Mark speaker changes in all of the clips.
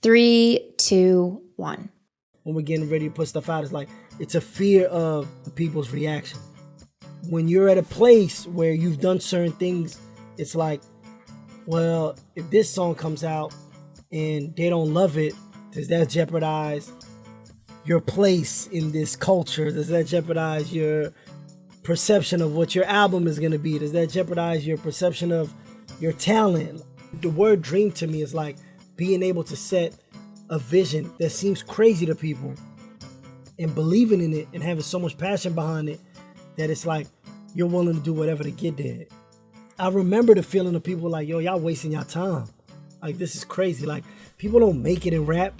Speaker 1: 3, 2, 1.
Speaker 2: When we're getting ready to put stuff out, it's a fear of the people's reaction. When you're at a place where you've done certain things, it's like, well, if this song comes out and they don't love it, does that jeopardize your place in this culture? Does that jeopardize your perception of what your album is going to be? Does that jeopardize your perception of your talent? The word dream to me is like being able to set a vision that seems crazy to people and believing in it and having so much passion behind it that it's like you're willing to do whatever to get there. I remember the feeling of people like, yo, y'all wasting your time. Like, this is crazy. Like, people don't make it in rap.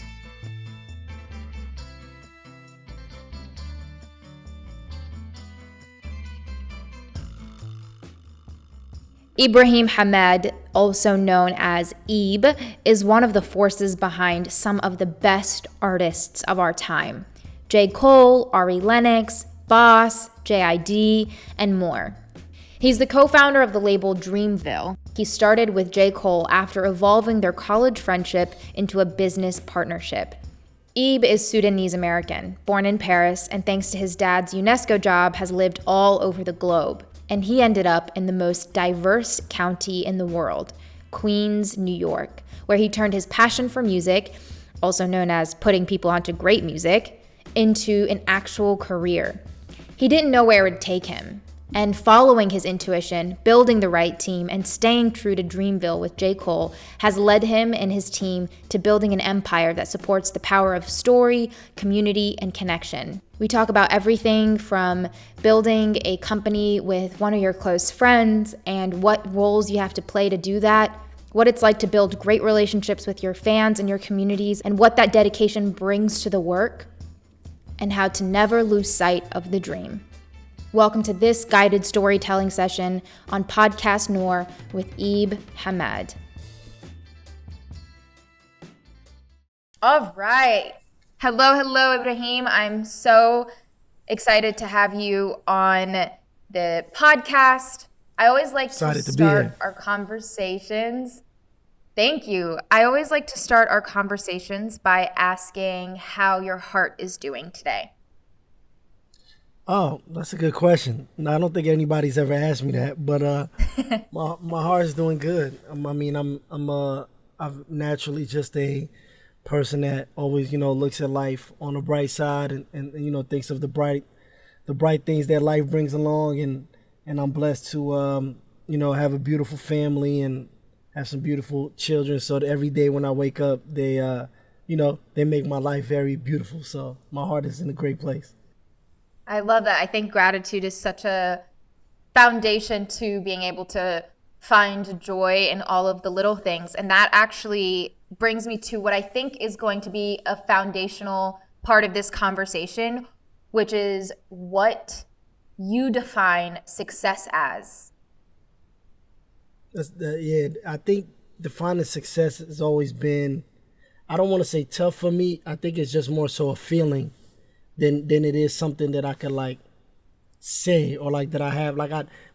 Speaker 1: Ibrahim Hamad, also known as Ib, is one of the forces behind some of the best artists of our time. J. Cole, Ari Lennox, Boss, J.I.D., and more. He's the co-founder of the label Dreamville. He started with J. Cole after evolving their college friendship into a business partnership. Ib is Sudanese American, born in Paris, and thanks to his dad's UNESCO job, has lived all over the globe. And he ended up in the most diverse county in the world, Queens, New York, where he turned his passion for music, also known as putting people onto great music, into an actual career. He didn't know where it would take him. And following his intuition, building the right team, and staying true to Dreamville with J. Cole has led him and his team to building an empire that supports the power of story, community, and connection. We talk about everything from building a company with one of your close friends and what roles you have to play to do that, what it's like to build great relationships with your fans and your communities, and what that dedication brings to the work, and how to never lose sight of the dream. Welcome to this guided storytelling session on Podcast Noor with Ib Hamad. All right. Hello, Ibrahim. I'm so excited to have you on the podcast. I always like to start our conversations. Thank you. I always like to start our conversations by asking how your heart is doing today.
Speaker 2: Oh, that's a good question. No, I don't think anybody's ever asked me that, but my heart is doing good. I'm naturally just a person that always, looks at life on the bright side and thinks of the bright things that life brings along, and I'm blessed to have a beautiful family and have some beautiful children, so that every day when I wake up, they make my life very beautiful. So my heart is in a great place.
Speaker 1: I love that. I think gratitude is such a foundation to being able to find joy in all of the little things. And that actually brings me to what I think is going to be a foundational part of this conversation, which is what you define success as.
Speaker 2: I think defining success has always been, I don't want to say tough for me. I think it's just more so a feeling than it is something that I could say or that I have.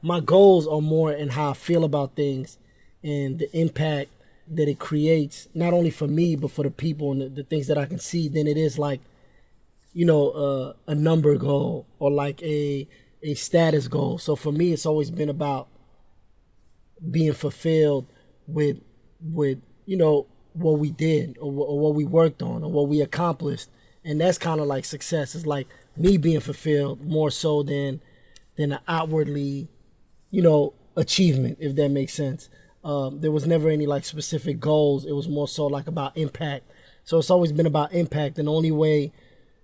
Speaker 2: My goals are more in how I feel about things and the impact that it creates, not only for me but for the people and the things that I can see, than it is a number goal or a status goal. So for me, it's always been about being fulfilled with what we did or what we worked on or what we accomplished. And that's kind of success. It's me being fulfilled more so than an outwardly, achievement, if that makes sense. There was never any specific goals. It was more so about impact. So it's always been about impact. And the only way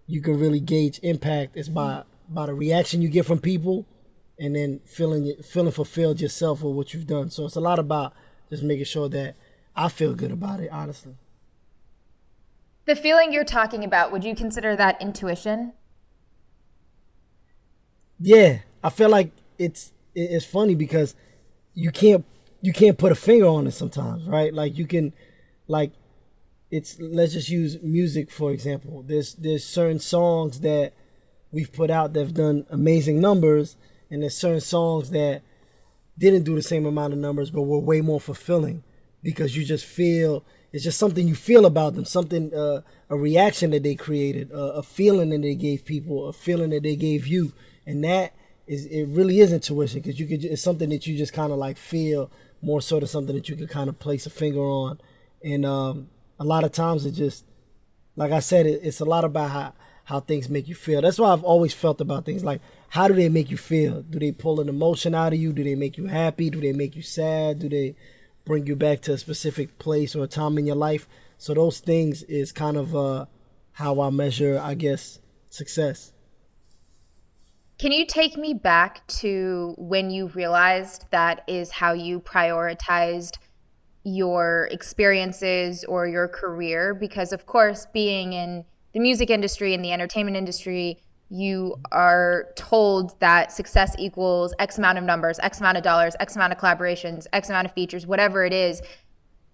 Speaker 2: you can really gauge impact is by the reaction you get from people, and then feeling fulfilled yourself with what you've done. So it's a lot about just making sure that I feel good about it, honestly.
Speaker 1: The feeling you're talking about, would you consider that intuition?
Speaker 2: Yeah, I feel like it's funny because you can't put a finger on it sometimes, right? You can, let's just use music for example. There's certain songs that we've put out that have done amazing numbers, and there's certain songs that didn't do the same amount of numbers but were way more fulfilling because you just feel It's just something you feel about them, something, a reaction that they created, a feeling that they gave people, a feeling that they gave you. And that is, it really is intuition, because it's something that you just kind of like feel, more sort of something that you can kind of place a finger on. And a lot of times it just, like I said, it's a lot about how things make you feel. That's why I've always felt about things like, how do they make you feel? Do they pull an emotion out of you? Do they make you happy? Do they make you sad? Do they bring you back to a specific place or a time in your life? So those things is kind of how I measure, I guess, success.
Speaker 1: Can you take me back to when you realized that is how you prioritized your experiences or your career? Because, of course, being in the music industry and the entertainment industry, you are told that success equals X amount of numbers, X amount of dollars, X amount of collaborations, X amount of features, whatever it is.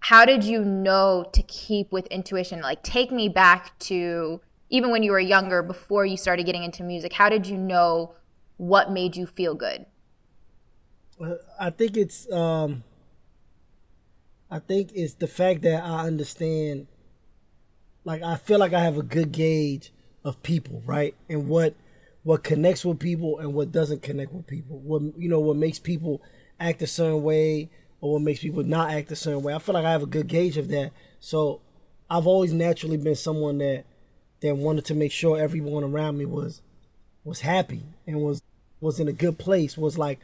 Speaker 1: How did you know to keep with intuition? Like, take me back to even when you were younger, before you started getting into music. How did you know what made you feel good?
Speaker 2: I think it's the fact that I understand, like, I feel like I have a good gauge of people, right? And what connects with people and what doesn't connect with people. What makes people act a certain way or what makes people not act a certain way. I feel like I have a good gauge of that. So I've always naturally been someone that wanted to make sure everyone around me was happy and was in a good place, was like,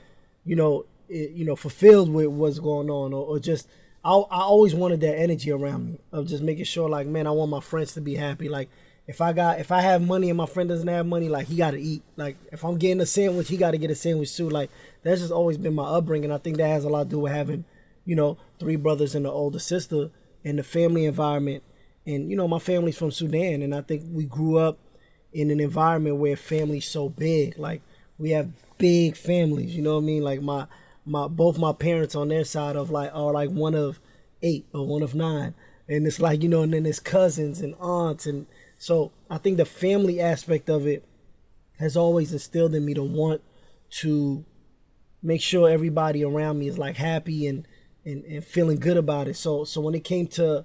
Speaker 2: fulfilled with what's going on, or just I always wanted that energy around me of just making sure, like, man, I want my friends to be happy. Like, if I have money and my friend doesn't have money, like, he got to eat. Like, if I'm getting a sandwich, he got to get a sandwich too. Like, that's just always been my upbringing. I think that has a lot to do with having, 3 brothers and an older sister, and the family environment. And, my family's from Sudan, and I think we grew up in an environment where family's so big. Like, we have big families, you know what I mean? Like, both my parents on their side are like one of 8 or one of 9. And it's like, and then there's cousins and aunts. And so I think the family aspect of it has always instilled in me to want to make sure everybody around me is like happy and feeling good about it. So when it came to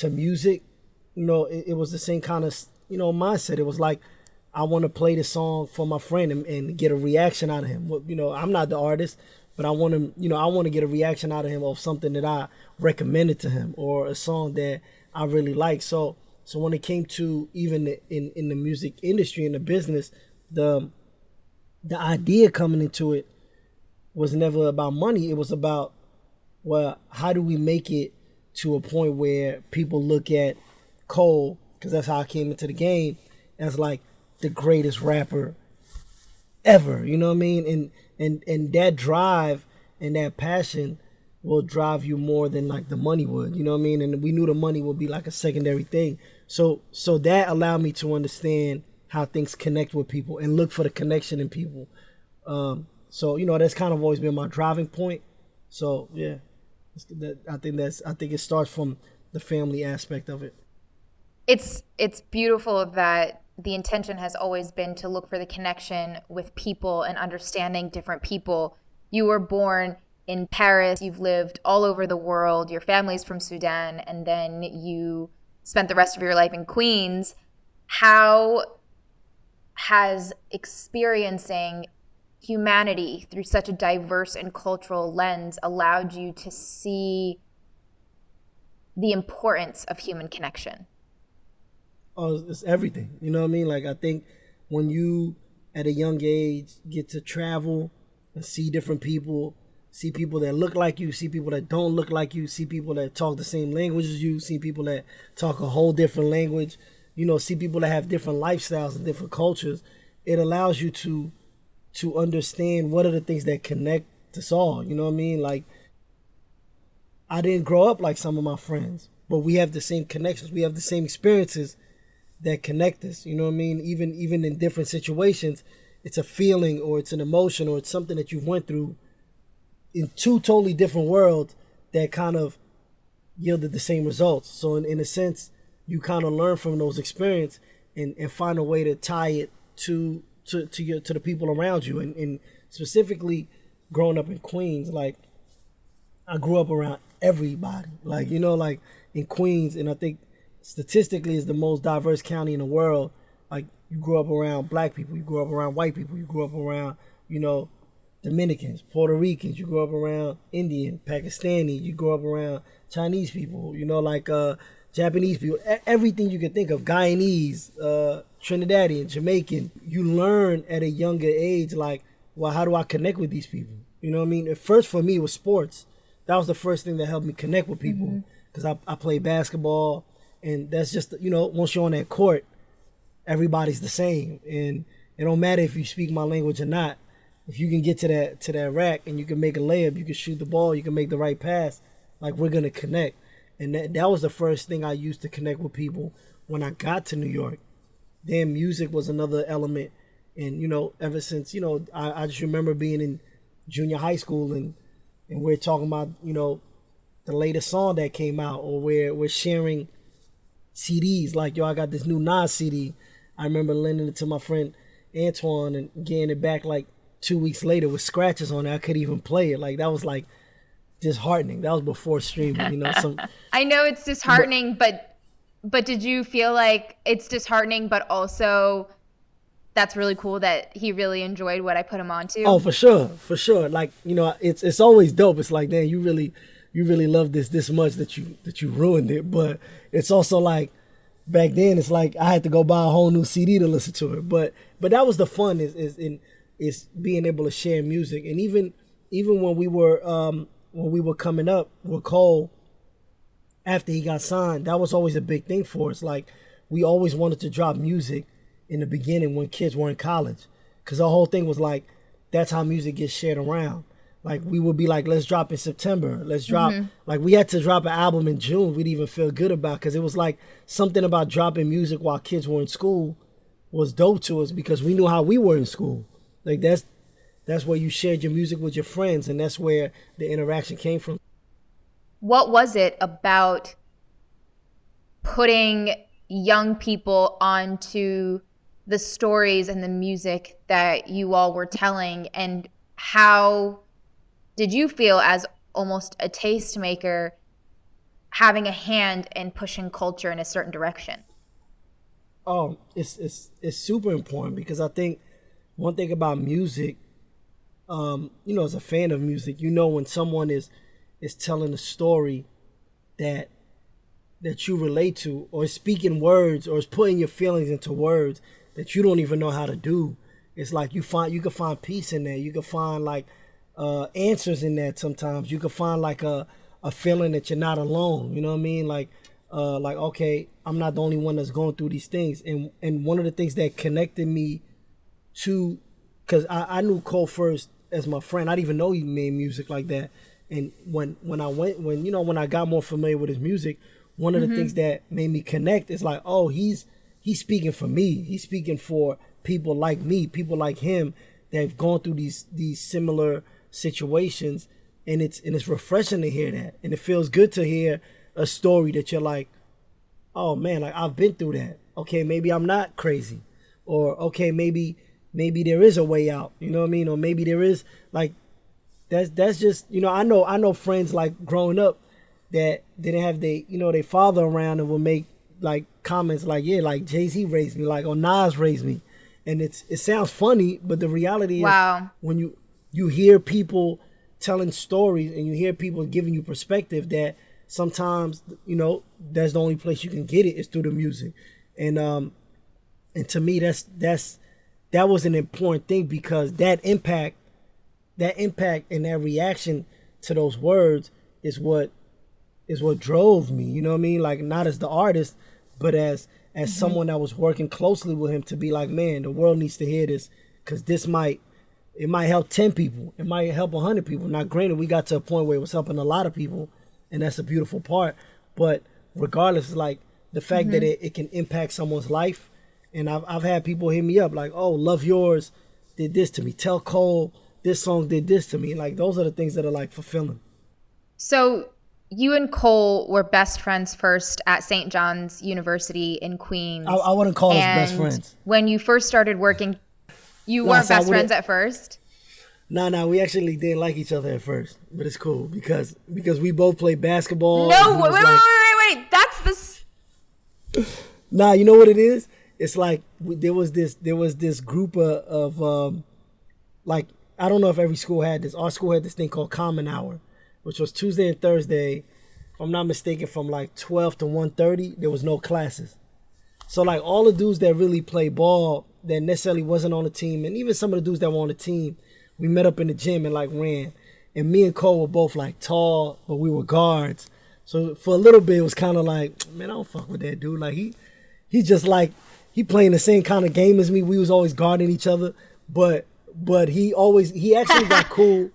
Speaker 2: music, it was the same kind of, mindset. It was like, I want to play the song for my friend and get a reaction out of him. Well, I'm not the artist, but I want to get a reaction out of him of something that I recommended to him or a song that I really like. So when it came to even in the music industry, in the business, the idea coming into it was never about money. It was about, well, how do we make it to a point where people look at Cole, because that's how I came into the game, as like the greatest rapper ever, you know what I mean? And that drive and that passion will drive you more than like the money would, you know what I mean? And we knew the money would be like a secondary thing. So that allowed me to understand how things connect with people and look for the connection in people. So that's kind of always been my driving point. So yeah, I think it starts from the family aspect of it.
Speaker 1: It's beautiful that the intention has always been to look for the connection with people and understanding different people. You were born in Paris, you've lived all over the world, your family's from Sudan, and then you spent the rest of your life in Queens. How has experiencing humanity through such a diverse and cultural lens allowed you to see the importance of human connection?
Speaker 2: Oh, it's everything. You know what I mean? Like, I think when you, at a young age, get to travel and see different people, see people that look like you, see people that don't look like you, see people that talk the same language as you, see people that talk a whole different language, see people that have different lifestyles and different cultures, it allows you to understand what are the things that connect us all. You know what I mean? Like, I didn't grow up like some of my friends, but we have the same connections. We have the same experiences that connect us. You know what I mean? Even in different situations, it's a feeling or it's an emotion or it's something that you went through in 2 totally different worlds that kind of yielded the same results. So in a sense, you kind of learn from those experiences and find a way to tie it to the people around you. And specifically growing up in Queens, like, I grew up around everybody. Like, like in Queens, and I think statistically is the most diverse county in the world. Like, you grew up around black people, you grew up around white people, you grew up around, Dominicans, Puerto Ricans, you grew up around Indian, Pakistani, you grew up around Chinese people, Japanese people, everything you can think of, Guyanese, Trinidadian, Jamaican. You learn at a younger age, like, well, how do I connect with these people? You know what I mean? At first, for me, it was sports. That was the first thing that helped me connect with people, because I played basketball, and that's just, once you're on that court, everybody's the same, and it don't matter if you speak my language or not. If you can get to that rack and you can make a layup, you can shoot the ball, you can make the right pass, like, we're gonna connect. And that was the first thing I used to connect with people when I got to New York. Then music was another element, and ever since, I just remember being in junior high school, and we're talking about the latest song that came out, or we're sharing CDs, like, I got this new Nas CD. I remember lending it to my friend Antoine and getting it back like 2 weeks later with scratches on it. I couldn't even play it. Like, that was like disheartening. That was before streaming,
Speaker 1: I know it's disheartening, but did you feel like it's disheartening, but also that's really cool that he really enjoyed what I put him onto?
Speaker 2: Oh, for sure. Like, it's always dope. It's like, damn, you really love this much that you ruined it. But it's also like, back then, it's like I had to go buy a whole new CD to listen to it. But that was the fun, is being able to share music. And even when we were coming up with Cole, after he got signed, that was always a big thing for us. Like, we always wanted to drop music in the beginning when kids were in college, because the whole thing was like, that's how music gets shared around. Like, we would be like, let's drop in September. Let's drop. Like, we had to drop an album in June. We'd even feel good about, because it was like something about dropping music while kids were in school was dope to us, because we knew how we were in school. Like, that's where you shared your music with your friends, and that's where the interaction came from.
Speaker 1: What was it about putting young people onto the stories and the music that you all were telling, and how did you feel as almost a tastemaker having a hand in pushing culture in a certain direction?
Speaker 2: Oh, it's super important, because I think one thing about music, as a fan of music, when someone is telling a story that you relate to, or is speaking words, or is putting your feelings into words that you don't even know how to do. It's like you can find peace in there. You can find like answers in that. Sometimes you can find like a feeling that you're not alone. You know what I mean? Like, okay, I'm not the only one that's going through these things. And one of the things that connected me to, because I knew Cole first as my friend. I didn't even know he made music like that. And when I got more familiar with his music, one of the things that made me connect is like, oh, he's speaking for me. He's speaking for people like me, people like him that have gone through these similar situations, and it's refreshing to hear that, and it feels good to hear a story that you're like, oh man, like, I've been through that. Okay, maybe I'm not crazy, or okay, maybe there is a way out. You know what I mean? Or maybe there is, like, that's just, I know friends, like, growing up that didn't have their father around, and would make like comments like, yeah, like Jay-Z raised me, like, or Nas raised me. And it sounds funny, but the reality is, when you hear people telling stories, and you hear people giving you perspective, that sometimes, that's the only place you can get it is through the music. And to me, that was an important thing, because that impact and that reaction to those words is what drove me. You know what I mean? Like, not as the artist, but as someone that was working closely with him, to be like, man, the world needs to hear this, because it might help 10 people. It might help 100 people. Now, granted, we got to a point where it was helping a lot of people, and that's a beautiful part. But regardless, like, the fact that it can impact someone's life. And I've had people hit me up like, oh, Love Yours did this to me. Tell Cole this song did this to me. Like, those are the things that are, like, fulfilling.
Speaker 1: So you and Cole were best friends first at St. John's University in Queens.
Speaker 2: I wouldn't call us best friends.
Speaker 1: When you first started working, you weren't best friends at first?
Speaker 2: Nah, we actually didn't like each other at first, but it's cool because we both played basketball.
Speaker 1: No, wait. That's
Speaker 2: Nah, you know what it is? It's like there was this group of like, I don't know if every school had this. Our school had this thing called Common Hour, which was Tuesday and Thursday. If I'm not mistaken, from like 12 to 1:30, there was no classes. So like all the dudes that really play ball that necessarily wasn't on the team, and even some of the dudes that were on the team, we met up in the gym and like ran. And me and Cole were both like tall, but we were guards. So for a little bit, it was kind of like, man, I don't fuck with that dude. Like he just like, he playing the same kind of game as me. We was always guarding each other, but he actually got cool.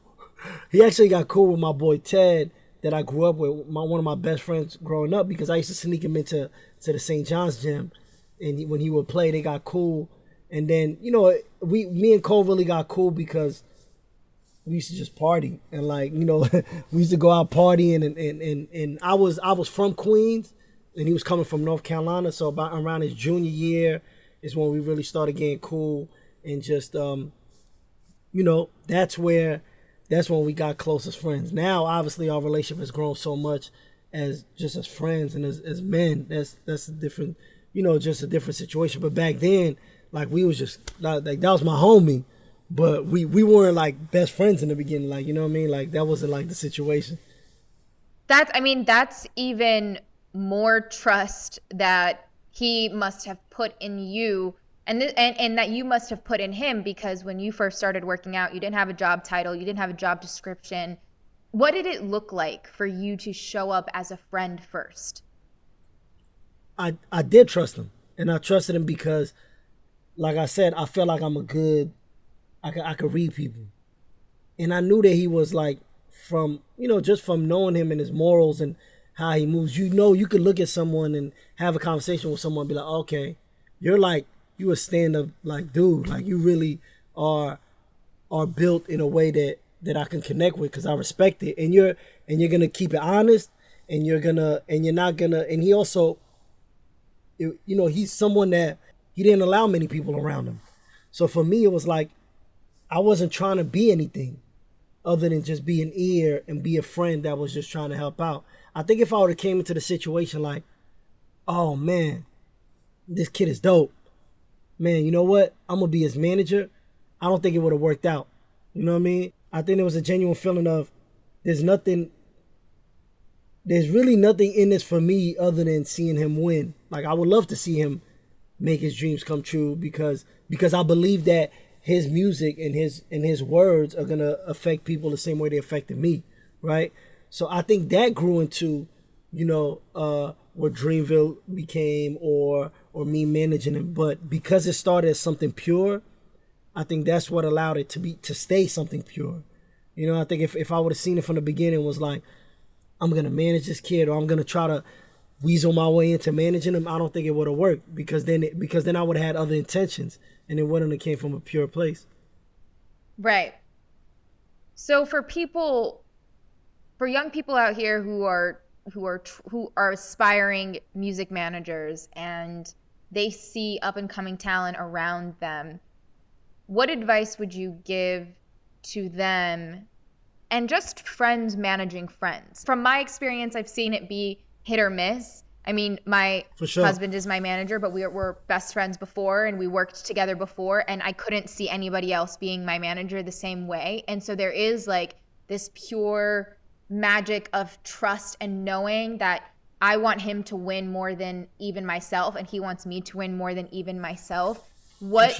Speaker 2: He actually got cool with my boy Ted that I grew up with, one of my best friends growing up, because I used to sneak him into the St. John's gym, and when he would play, they got cool. And then, you know, me and Cole really got cool because we used to just party, and like, you know, we used to go out partying, and I was from Queens, and he was coming from North Carolina, so about around his junior year is when we really started getting cool, and just you know, that's when we got close as friends. Now, obviously, our relationship has grown so much as friends and as men. That's a different, you know, just a different situation. But back then, like, we was just like that was my homie, but we weren't like best friends in the beginning. Like, you know what I mean? Like, that wasn't like the situation.
Speaker 1: That's even more trust that he must have put in you, and that you must have put in him, because when you first started working out, you didn't have a job title, you didn't have a job description. What did it look like for you to show up as a friend first?
Speaker 2: I did trust him, and I trusted him because, like I said, I felt like I could read people, and I knew that he was like, from, you know, just from knowing him and his morals and how he moves, you know, you could look at someone and have a conversation with someone and be like, okay, you a stand-up like dude, like you really are built in a way that I can connect with, because I respect it, and you're gonna keep it honest, and you're not gonna, and he also, you know, he's someone that he didn't allow many people around him. So for me, it was like, I wasn't trying to be anything other than just be an ear and be a friend that was just trying to help out. I think if I would have came into the situation like, oh man, this kid is dope, man, you know what, I'm gonna be his manager, I don't think it would have worked out. You know what I mean? I think there was a genuine feeling of, there's really nothing in this for me other than seeing him win. Like, I would love to see him make his dreams come true, because I believe that his music and his words are gonna affect people the same way they affected me, right? So I think that grew into, you know, what Dreamville became, or me managing it. But because it started as something pure, I think that's what allowed it to stay something pure. You know, I think if I would have seen it from the beginning, was like, I'm gonna manage this kid, or I'm gonna try to weasel my way into managing him, I don't think it would have worked, because then I would have had other intentions, and it wouldn't have came from a pure place.
Speaker 1: Right. So for young people out here who are aspiring music managers, and they see up and coming talent around them, what advice would you give to them, and just friends managing friends? From my experience, I've seen it be hit or miss. I mean, my husband is my manager, but we were best friends before, and we worked together before, and I couldn't see anybody else being my manager the same way. And so there is like this pure magic of trust and knowing that I want him to win more than even myself, and he wants me to win more than even myself. What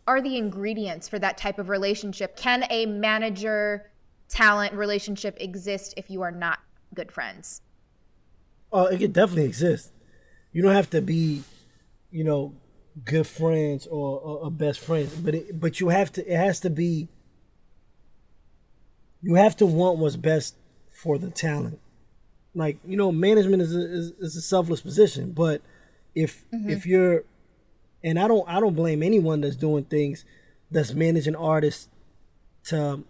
Speaker 1: are the ingredients for that type of relationship? Can a manager-talent relationship exist if you are not good friends?
Speaker 2: Oh, it could definitely exist. You don't have to be, you know, good friends or best friends, but you have to. It has to be. You have to want what's best for the talent. Like, you know, management is a selfless position, but if you're, and I don't blame anyone that's doing things, that's managing artists to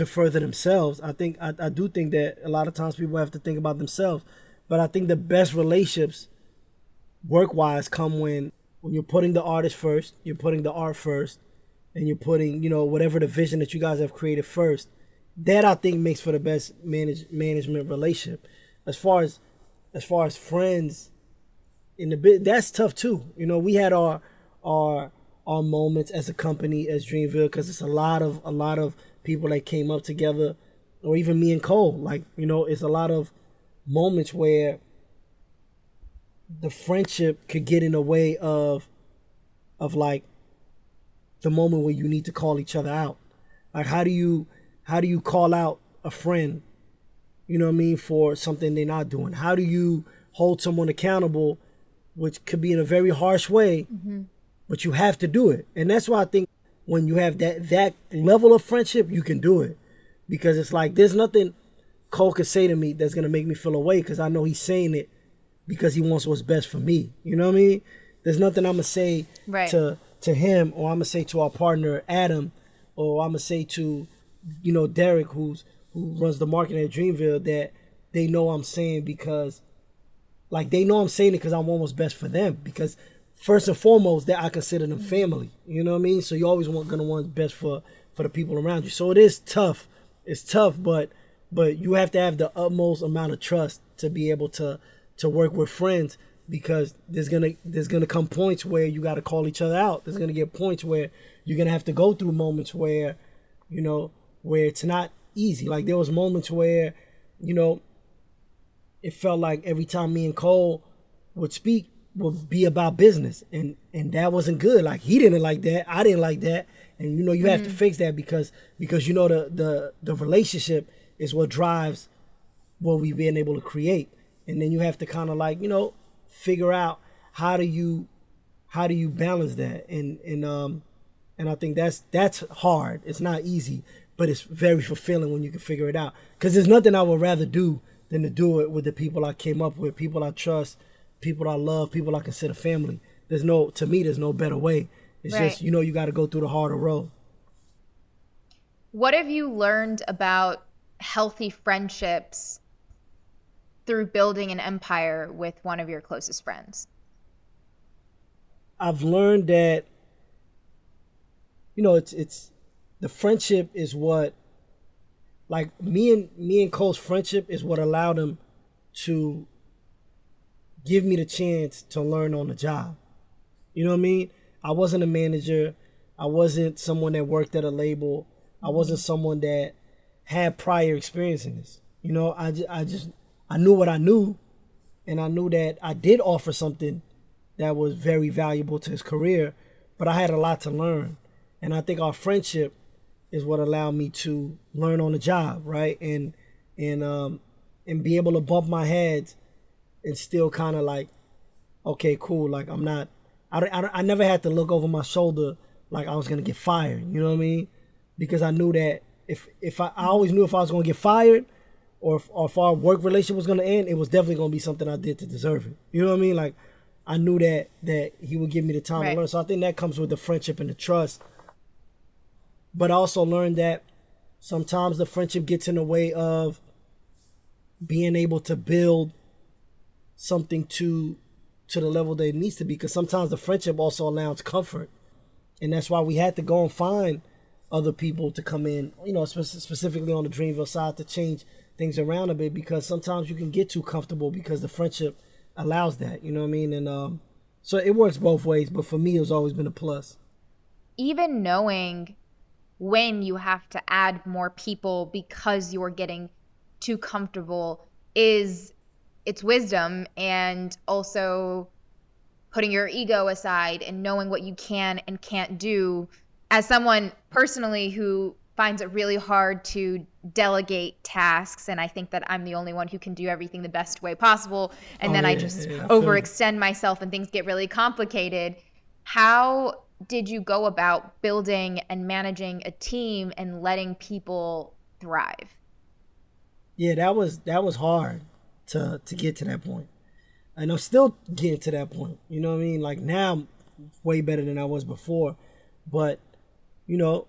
Speaker 2: further themselves. I do think that a lot of times people have to think about themselves, but I think the best relationships work-wise come when you're putting the artist first, you're putting the art first, and you're putting, you know, whatever the vision that you guys have created first, that I think makes for the best management relationship. As far as friends in the bit, that's tough too. You know, we had our moments as a company, as Dreamville, because it's a lot of people that came up together, or even me and Cole. Like, you know, it's a lot of moments where the friendship could get in the way of like the moment where you need to call each other out. Like, how do you call out a friend, you know what I mean, for something they're not doing? How do you hold someone accountable, which could be in a very harsh way, but you have to do it? And that's why I think when you have that level of friendship, you can do it. Because it's like, there's nothing Cole could say to me that's going to make me feel away, because I know he's saying it because he wants what's best for me. You know what I mean? There's nothing I'm going to say to him, or I'm going to say to our partner, Adam, or I'm going to say to, you know, Derek, who runs the marketing at Dreamville, that they know I'm saying, because, like, they know I'm saying it because I want what's best for them. Because first and foremost, that I consider them family. You know what I mean? So you always gonna want what's best for the people around you. So it is tough. It's tough, but you have to have the utmost amount of trust to be able to work with friends, because there's gonna come points where you got to call each other out. There's gonna get points where you're gonna have to go through moments where, you know, where it's not easy. Like, there was moments where, you know, it felt like every time me and Cole would speak would be about business, and that wasn't good. Like, he didn't like that, I didn't like that, and, you know, you have to fix that, because you know, the relationship is what drives what we've been able to create. And then you have to kind of, like, you know, figure out how do you balance that, and I think that's hard. It's not easy, but it's very fulfilling when you can figure it out. Because there's nothing I would rather do than to do it with the people I came up with, people I trust, people I love, people I consider family. To me, there's no better way. It's just, you know, you got to go through the harder road.
Speaker 1: What have you learned about healthy friendships through building an empire with one of your closest friends?
Speaker 2: I've learned that, you know, it's the friendship is what, like, me and Cole's friendship is what allowed him to give me the chance to learn on the job. You know what I mean? I wasn't a manager. I wasn't someone that worked at a label. I wasn't someone that had prior experience in this. You know, I knew what I knew, and I knew that I did offer something that was very valuable to his career, but I had a lot to learn. And I think our friendship is what allowed me to learn on the job, right? And be able to bump my head and still kind of like, okay, cool. Like, I never had to look over my shoulder like I was gonna get fired. You know what I mean? Because I knew that if I always knew if I was gonna get fired, or if our work relationship was gonna end, it was definitely gonna be something I did to deserve it. You know what I mean? Like, I knew that he would give me the time to learn. So I think that comes with the friendship and the trust. But I also learned that sometimes the friendship gets in the way of being able to build something to the level that it needs to be. Because sometimes the friendship also allows comfort. And that's why we had to go and find other people to come in, you know, specifically on the Dreamville side, to change things around a bit, because sometimes you can get too comfortable because the friendship allows that, you know what I mean? And so it works both ways, but for me, it's always been a plus.
Speaker 1: Even knowing when you have to add more people because you're getting too comfortable it's wisdom, and also putting your ego aside and knowing what you can and can't do. As someone personally who finds it really hard to delegate tasks, and I think that I'm the only one who can do everything the best way possible, and I just overextend myself and things get really complicated. How did you go about building and managing a team and letting people thrive?
Speaker 2: Yeah, that was hard to get to that point. And I'm still getting to that point. You know what I mean? Like, now I'm way better than I was before. But, you know,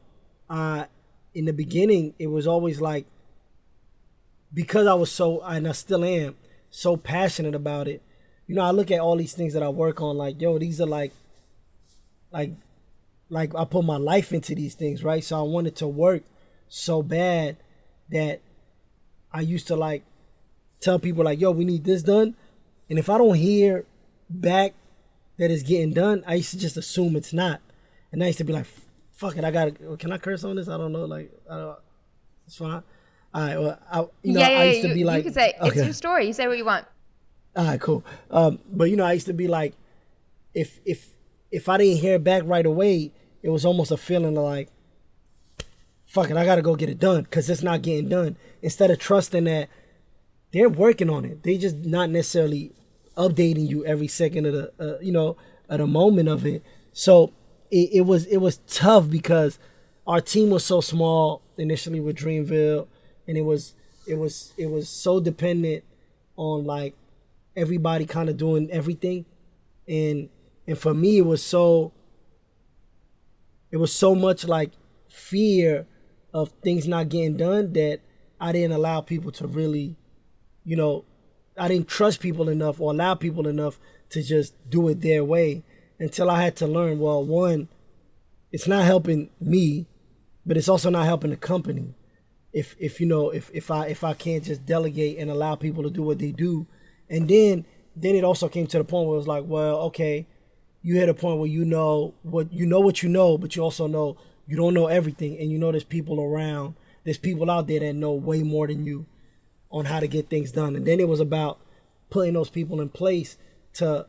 Speaker 2: in the beginning, it was always like, because I was and I still am, so passionate about it. You know, I look at all these things that I work on, like, yo, these are like like I put my life into these things, right? So I wanted to work so bad that I used to like tell people like, yo, we need this done. And if I don't hear back that it's getting done, I used to just assume it's not. And I used to be like, fuck it, can I curse on this? I don't know, like, it's fine. All right, well, I used to be like,
Speaker 1: you can say, it's your story. You say what you want.
Speaker 2: All right, cool. But I used to be like, if I didn't hear back right away, it was almost a feeling of like, fuck it, I gotta go get it done because it's not getting done. Instead of trusting that they're working on it, they just not necessarily updating you every second of the at a moment of it. So it was tough because our team was so small initially with Dreamville, and it was so dependent on like everybody kind of doing everything, and for me it was so much like fear of things not getting done that I didn't allow people to really, I didn't trust people enough or allow people enough to just do it their way until I had to learn, well, one, it's not helping me, but it's also not helping the company. If I can't just delegate and allow people to do what they do. And then it also came to the point where it was like, well, okay, you hit a point where you know what you know, but you also know you don't know everything, and there's people around, there's people out there that know way more than you on how to get things done. And then it was about putting those people in place to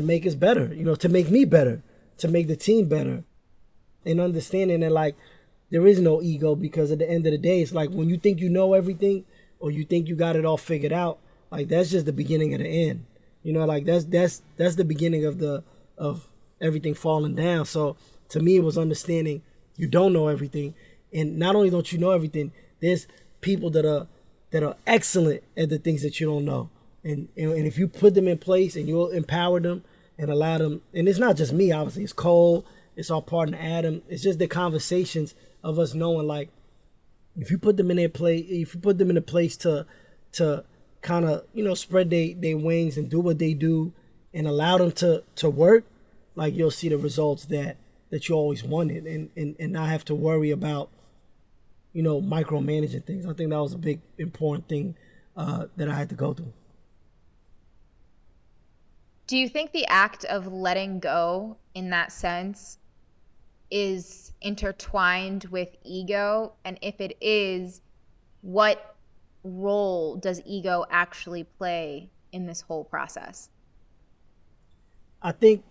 Speaker 2: make us better, to make me better, to make the team better, and understanding that like there is no ego, because at the end of the day, it's like when you think you know everything or you think you got it all figured out, like that's just the beginning of the end. Like that's the beginning of everything falling down. So to me, it was understanding you don't know everything, and not only don't you know everything, there's people that are excellent at the things that you don't know, and if you put them in place and you'll empower them and allow them, and it's not just me, obviously, it's Cole, it's our partner Adam, it's just the conversations of us knowing like if you put them in their place, if you put them in a place to kind of spread their wings and do what they do and allow them to work, like you'll see the results that you always wanted, and not have to worry about micromanaging things. I think that was a big important thing that I had to go through.
Speaker 1: Do you think the act of letting go in that sense is intertwined with ego? And if it is, what role does ego actually play in this whole process?
Speaker 2: I think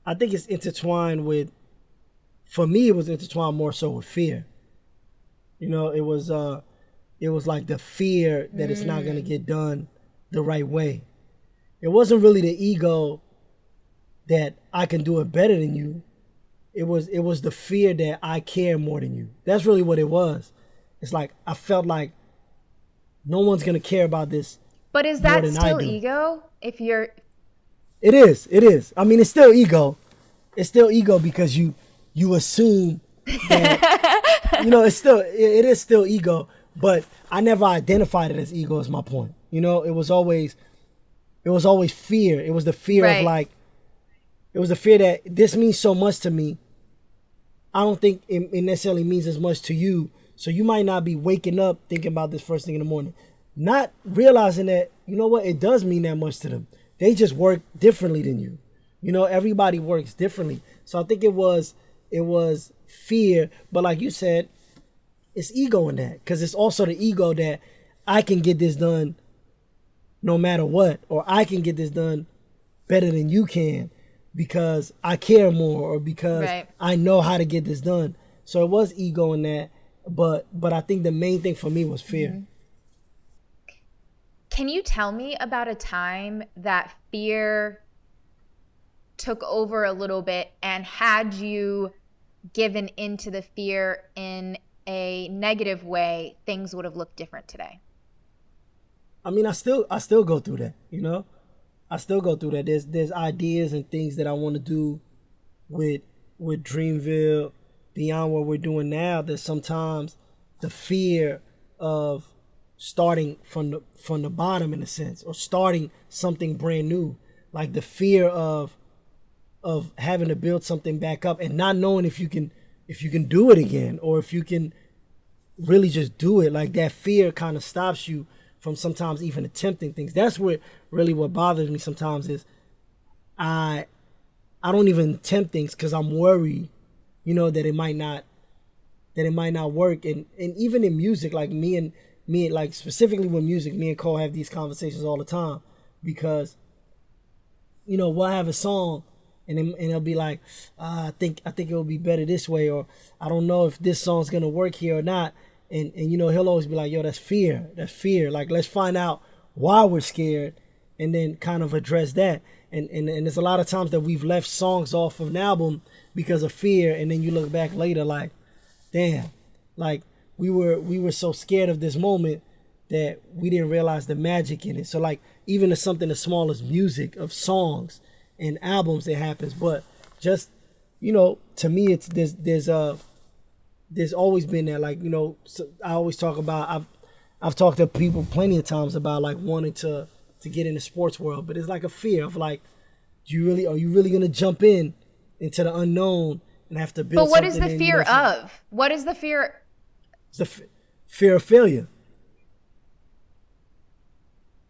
Speaker 2: it's intertwined with, for me, it was intertwined more so with fear. It was like the fear that it's not going to get done the right way. It wasn't really the ego that I can do it better than you. It was the fear that I care more than you. That's really what it was. It's like I felt like no one's going to care about this.
Speaker 1: But is that still ego? It
Speaker 2: is. I mean, it's still ego. It's still ego because you assume that it is still ego, but I never identified it as ego, is my point. It was always fear. It was the fear of like, it was the fear that this means so much to me. I don't think it necessarily means as much to you. So you might not be waking up thinking about this first thing in the morning, not realizing that, it does mean that much to them. They just work differently than you. Everybody works differently. So I think it was fear, but like you said, it's ego in that, because it's also the ego that I can get this done no matter what, or I can get this done better than you can because I care more, or because I know how to get this done. So it was ego in that, but I think the main thing for me was fear.
Speaker 1: Mm-hmm. Can you tell me about a time that fear took over a little bit, and had you given into the fear in a negative way, things would have looked different today?
Speaker 2: I mean, I still go through that, I still go through that. There's ideas and things that I want to do with Dreamville beyond what we're doing now, that sometimes the fear of starting from the bottom, in a sense, or starting something brand new, like the fear of of having to build something back up and not knowing if you can do it again, or if you can really just do it. Like, that fear kind of stops you from sometimes even attempting things. That's what bothers me sometimes is I don't even attempt things because I'm worried, that it might not work. And even in music, like me and like specifically with music, me and Cole have these conversations all the time, because we'll have a song and it'll be like, I think it will be better this way, or I don't know if this song's gonna work here or not. And he'll always be like, yo, that's fear. Like, let's find out why we're scared and then kind of address that. And there's a lot of times that we've left songs off of an album because of fear, and then you look back later like, damn, like we were so scared of this moment that we didn't realize the magic in it. So like, even if something as small as music, of songs and albums, it happens. But just, to me, it's there's always been that, like, so I always talk about, I've talked to people plenty of times about like wanting to get in the sports world, but it's like a fear of like, are you really gonna jump into the unknown and have to build?
Speaker 1: But what is the fear of? What is the fear?
Speaker 2: It's the fear of failure.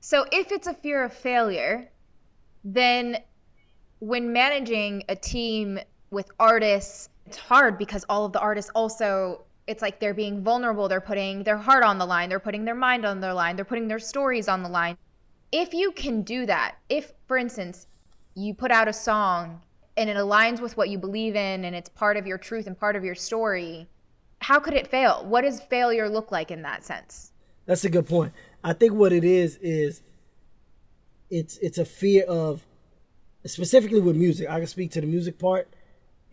Speaker 1: So if it's a fear of failure, then when managing a team with artists, it's hard because all of the artists also, it's like they're being vulnerable. They're putting their heart on the line. They're putting their mind on the line. They're putting their stories on the line. If you can do that, if, for instance, you put out a song and it aligns with what you believe in and it's part of your truth and part of your story, how could it fail? What does failure look like in that sense?
Speaker 2: That's a good point. I think what it is it's a fear of, specifically with music, I can speak to the music part,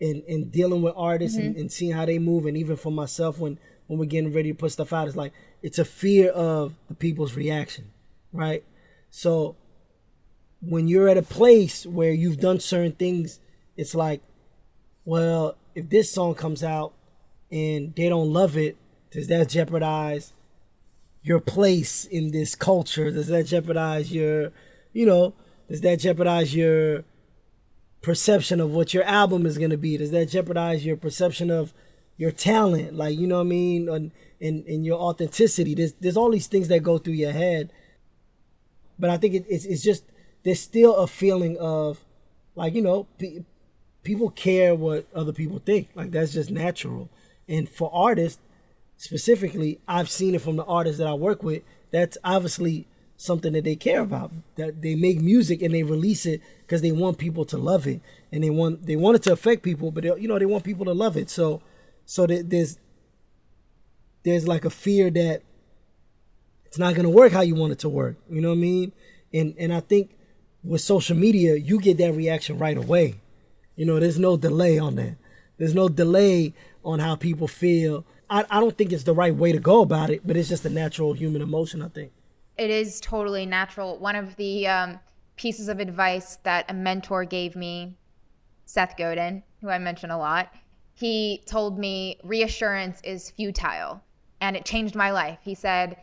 Speaker 2: and dealing with artists and seeing how they move. And even for myself, when we're getting ready to put stuff out, it's like, it's a fear of the people's reaction, right? So when you're at a place where you've done certain things, it's like, well, if this song comes out and they don't love it, does that jeopardize your place in this culture? Does that jeopardize your perception of what your album is going to be? Does that jeopardize your perception of your talent? Like, you know what I mean? And your authenticity. There's all these things that go through your head. But I think it's just, there's still a feeling of, like, people care what other people think. Like, that's just natural. And for artists specifically, I've seen it from the artists that I work with, that's obviously something that they care about. That they make music and they release it because they want people to love it, and they want it to affect people, but they want people to love it. So there's like a fear that it's not gonna work how you want it to work. You know what I mean? And I think with social media, you get that reaction right away. There's no delay on that. There's no delay on how people feel. I don't think it's the right way to go about it, but it's just a natural human emotion, I think.
Speaker 1: It is totally natural. One of the pieces of advice that a mentor gave me, Seth Godin, who I mention a lot, he told me reassurance is futile, and it changed my life. He said,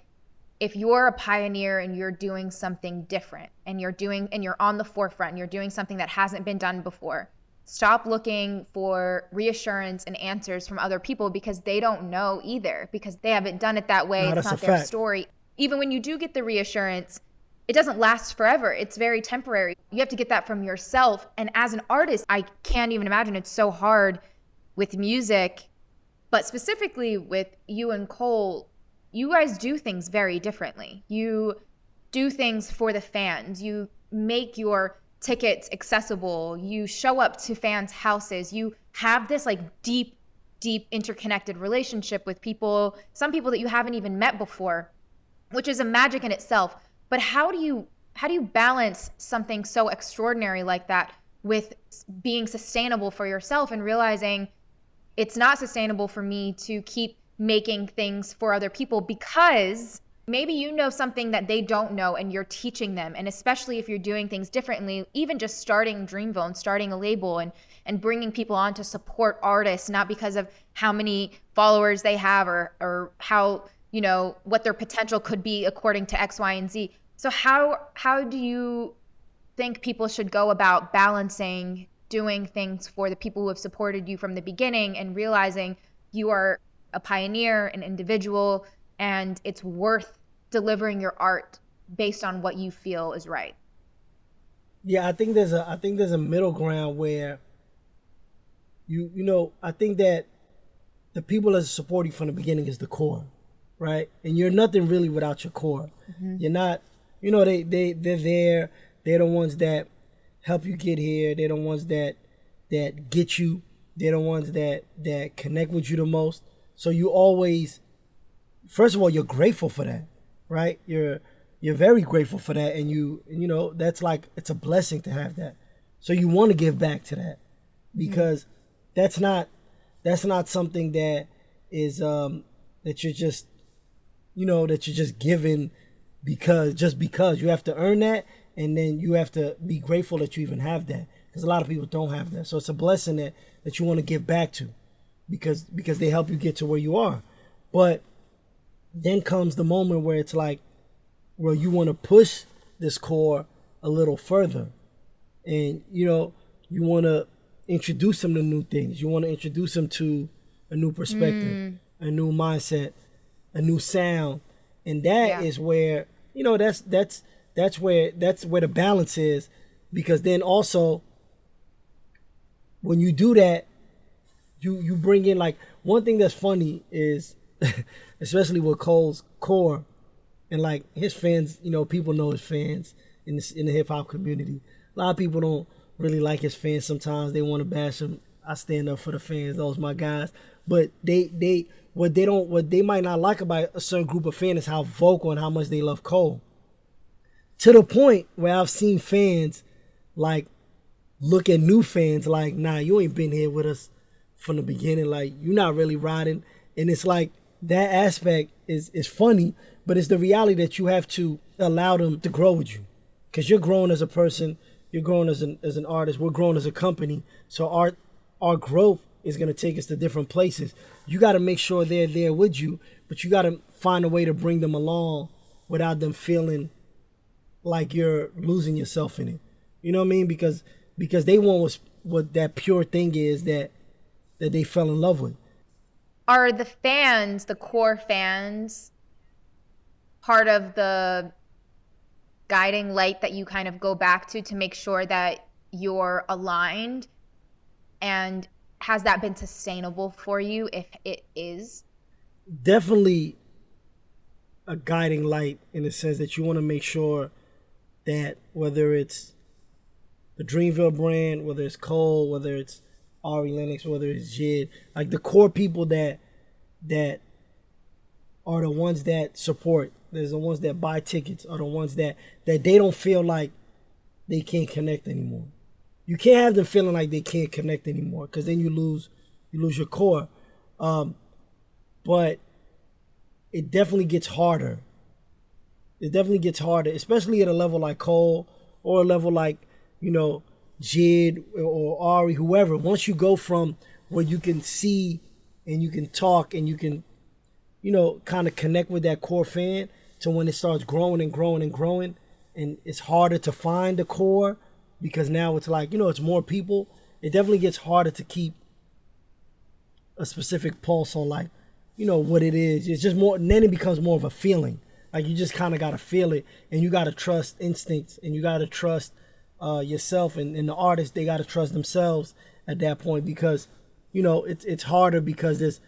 Speaker 1: if you're a pioneer and you're doing something different and you're on the forefront and you're doing something that hasn't been done before, stop looking for reassurance and answers from other people, because they don't know either, because they haven't done it that way. It's not their story. Even when you do get the reassurance, it doesn't last forever. It's very temporary. You have to get that from yourself. And as an artist, I can't even imagine, it's so hard with music, but specifically with you and Cole, you guys do things very differently. You do things for the fans. You make your tickets accessible. You show up to fans' houses. You have this like deep interconnected relationship with people, some people that you haven't even met before, which is a magic in itself. But how do you balance something so extraordinary like that with being sustainable for yourself and realizing it's not sustainable for me to keep making things for other people, because maybe you know something that they don't know and you're teaching them. And especially if you're doing things differently, even just starting Dreamville and starting a label and bringing people on to support artists, not because of how many followers they have or how, what their potential could be according to X, Y, and Z. So how do you think people should go about balancing doing things for the people who have supported you from the beginning and realizing you are a pioneer, an individual, and it's worth delivering your art based on what you feel is right.
Speaker 2: Yeah, I think there's a middle ground where I think that the people that support you from the beginning is the core, right? And you're nothing really without your core. Mm-hmm. You're not, they're there. They're the ones that help you get here. They're the ones that get you. They're the ones that connect with you the most. So you always, first of all, you're grateful for that, right? You're very grateful for that, and that's like, it's a blessing to have that. So you want to give back to that, because that's not something that is that you're just given because you have to earn that, and then you have to be grateful that you even have that, because a lot of people don't have that. So it's a blessing that you want to give back to, because they help you get to where you are. But then comes the moment where it's like, well, you want to push this core a little further, and you want to introduce them to new things. You want to introduce them to a new perspective, a new mindset, a new sound, and that is where that's where the balance is. Because then also, when you do that, you bring in, like, one thing that's funny is especially with Cole's core and like his fans, people know his fans in the hip hop community. A lot of people don't really like his fans sometimes. They want to bash him. I stand up for the fans. Those my guys. But what they might not like about a certain group of fans is how vocal and how much they love Cole. To the point where I've seen fans like look at new fans like, nah, you ain't been here with us from the beginning. Like, you're not really riding. And it's like, that aspect is funny, but it's the reality that you have to allow them to grow with you, because you're growing as a person, you're growing as an artist, we're growing as a company. So our growth is going to take us to different places. You got to make sure they're there with you, but you got to find a way to bring them along without them feeling like you're losing yourself in it. You know what I mean? Because they want what that pure thing is that they fell in love with.
Speaker 1: Are the fans, the core fans, part of the guiding light that you kind of go back to make sure that you're aligned? And has that been sustainable for you, if it is?
Speaker 2: Definitely a guiding light, in the sense that you want to make sure that whether it's the Dreamville brand, whether it's Cole, whether it's Ari Lennox, whether it's Jid, like the core people that are the ones that support, there's the ones that buy tickets, are the ones that they don't feel like they can't connect anymore. You can't have them feeling like they can't connect anymore, because then you lose your core. But it definitely gets harder. It definitely gets harder, especially at a level like Cole, or a level like, Jid or Ari, whoever. Once you go from where you can see and you can talk and you can, kind of connect with that core fan, to when it starts growing and growing and growing, and it's harder to find the core, because now it's like, it's more people. It definitely gets harder to keep a specific pulse on, like, what it is. It's just more, and then it becomes more of a feeling. Like, you just kind of got to feel it, and you got to trust instincts, and you got to trust yourself, and the artists, they got to trust themselves at that point, because it's harder, because it's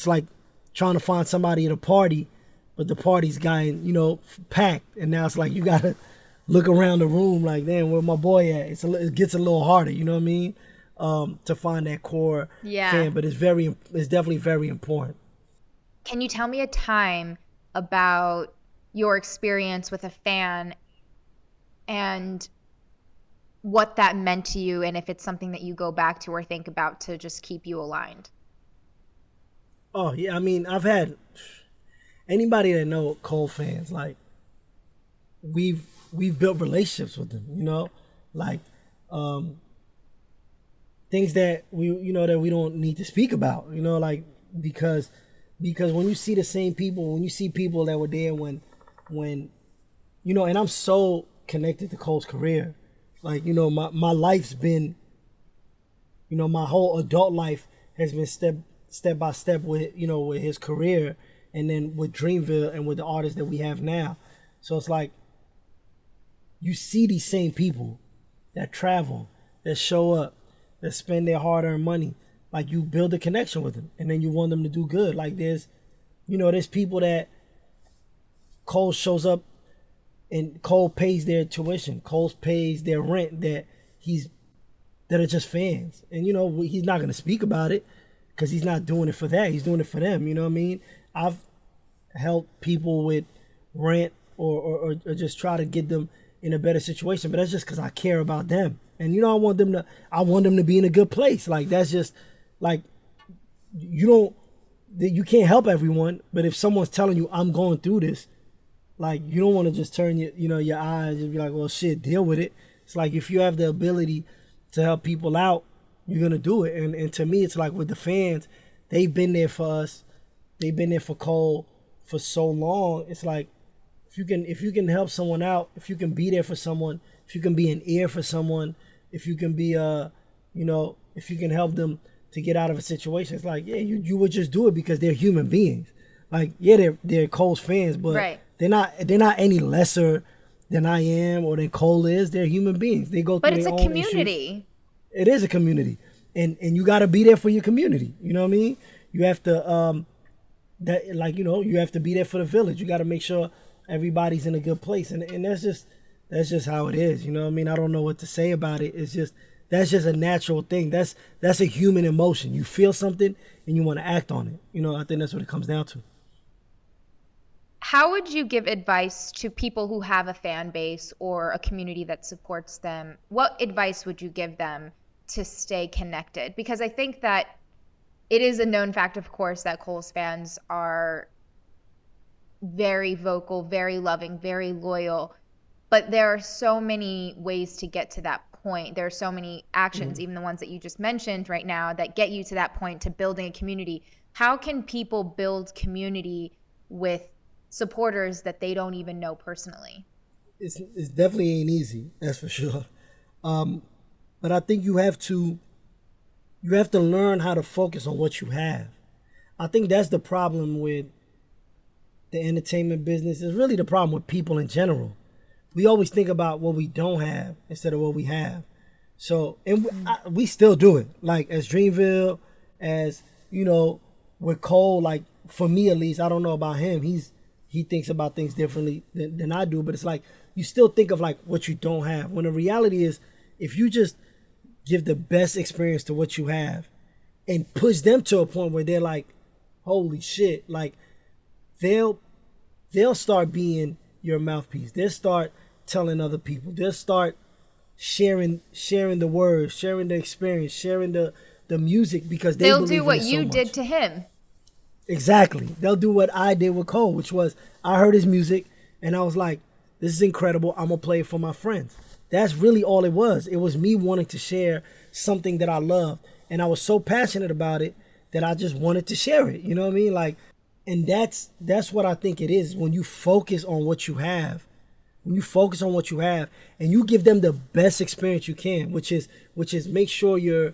Speaker 2: like trying to find somebody at a party, but the party's gotten packed, and now it's like you gotta look around the room like, damn, where my boy at? It gets a little harder, you know what I mean, to find that core fan. But it's definitely very important.
Speaker 1: Can you tell me a time about your experience with a fan and what that meant to you, and if it's something that you go back to or think about to just keep you aligned?
Speaker 2: Oh yeah, I mean, I've had anybody that know Cole fans, like, we've built relationships with them, like things that we don't need to speak about, like, because when you see the same people, when you see people that were there when and I'm so connected to Cole's career. Like, my life's been my whole adult life has been step by step with, with his career, and then with Dreamville and with the artists that we have now. So it's like, you see these same people that travel, that show up, that spend their hard-earned money. Like, you build a connection with them, and then you want them to do good. Like, there's people that Cole shows up and Cole pays their tuition, Cole pays their rent, that are just fans. And, he's not going to speak about it because he's not doing it for that. He's doing it for them. You know what I mean? I've helped people with rent or just try to get them in a better situation, but that's just because I care about them. And, I want them to be in a good place. Like, that's just, like, you can't help everyone, but if someone's telling you, I'm going through this, like, you don't want to just turn your eyes and be like, well, shit, deal with it. It's like, if you have the ability to help people out, you're going to do it. And to me, it's like with the fans, they've been there for us. They've been there for Cole for so long. It's like, if you can help someone out, if you can be there for someone, if you can be an ear for someone, if you can be if you can help them to get out of a situation, it's like, yeah, you would just do it because they're human beings. Like, yeah, they're Cole's fans, but
Speaker 1: right.
Speaker 2: they're not any lesser than I am or than Cole is. They're human beings. They go through their own issues.
Speaker 1: But it's a community.
Speaker 2: It is a community, and you got to be there for your community. You know what I mean? You have to you have to be there for the village. You got to make sure everybody's in a good place, and that's just how it is. You know what I mean? I don't know what to say about it. It's just, that's just a natural thing. That's a human emotion. You feel something and you want to act on it. I think that's what it comes down to.
Speaker 1: How would you give advice to people who have a fan base or a community that supports them? What advice would you give them to stay connected? Because I think that it is a known fact, of course, that Cole's fans are very vocal, very loving, very loyal. But there are so many ways to get to that point. There are so many actions, even the ones that you just mentioned right now, that get you to that point, to building a community. How can people build community with supporters that they don't even know personally?
Speaker 2: It's definitely ain't easy, that's for sure. But I think you have to learn how to focus on what you have. I think that's the problem with the entertainment business. Is really the problem with people in general. We always think about what we don't have instead of what we have. So, and we still do it. Like, as Dreamville, as, with Cole, like, for me at least, I don't know about him. He thinks about things differently than I do, but it's like, you still think of like what you don't have. When the reality is, if you just give the best experience to what you have and push them to a point where they're like, holy shit, like, they'll start being your mouthpiece. They'll start telling other people. They'll start sharing the words, sharing the experience, sharing the music, because they'll
Speaker 1: do what you did to him.
Speaker 2: Exactly. They'll do what I did with Cole, which was, I heard his music and I was like, this is incredible. I'm going to play it for my friends. That's really all it was. It was me wanting to share something that I loved. And I was so passionate about it that I just wanted to share it. You know what I mean? Like, and that's what I think it is. When you focus on what you have, and you give them the best experience you can, which is make sure your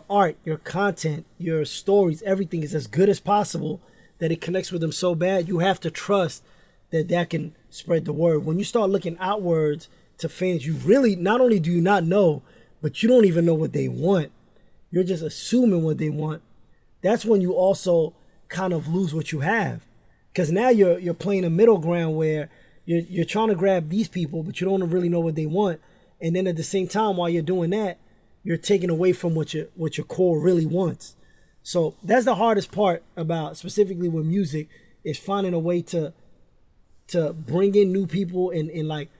Speaker 2: art, your content, your stories, everything is as good as possible, that it connects with them so bad, you have to trust that can spread the word. When you start looking outwards to fans, you really, not only do you not know, but you don't even know what they want. You're just assuming what they want. That's when you also kind of lose what you have. Because now you're playing a middle ground where you're trying to grab these people, but you don't really know what they want. And then at the same time, while you're doing that, you're taking away from what your core really wants. So that's the hardest part about, specifically with music, is finding a way to bring in new people and like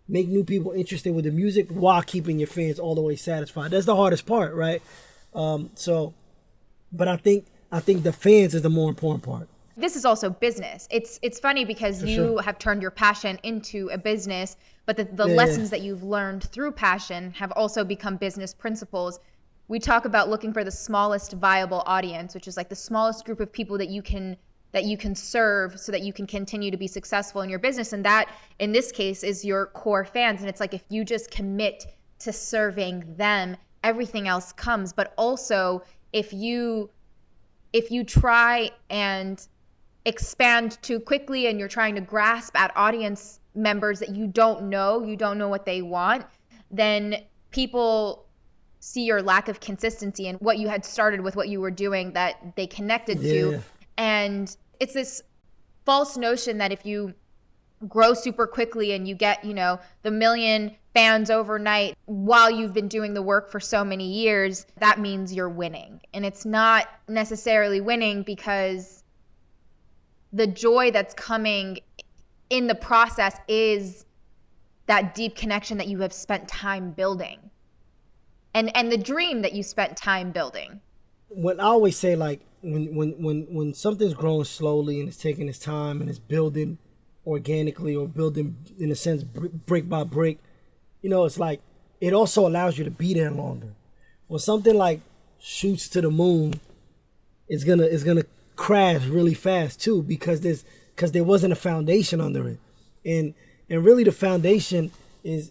Speaker 2: make new people interested with the music while keeping your fans all the way satisfied. That's the hardest part, right? But I think the fans is the more important part.
Speaker 1: This is also business. It's funny because you have turned your passion into a business, but the lessons that you've learned through passion have also become business principles. We talk about looking for the smallest viable audience, which is like the smallest group of people that you can serve so that you can continue to be successful in your business. And that, in this case, is your core fans. And it's like, if you just commit to serving them, everything else comes. But also, if you try and expand too quickly and you're trying to grasp at audience members that you don't know what they want, then people see your lack of consistency and what you had started with, what you were doing that they connected to. And it's this false notion that if you grow super quickly and you get, the million fans overnight while you've been doing the work for so many years, that means you're winning. And it's not necessarily winning, because the joy that's coming in the process is that deep connection that you have spent time building, and the dream that you spent time building.
Speaker 2: When I always say, like, when something's growing slowly and it's taking its time and it's building organically, or building in a sense brick by brick, it's like it also allows you to be there longer. When something like shoots to the moon, it's gonna crash really fast too, because there wasn't a foundation under it, and really the foundation is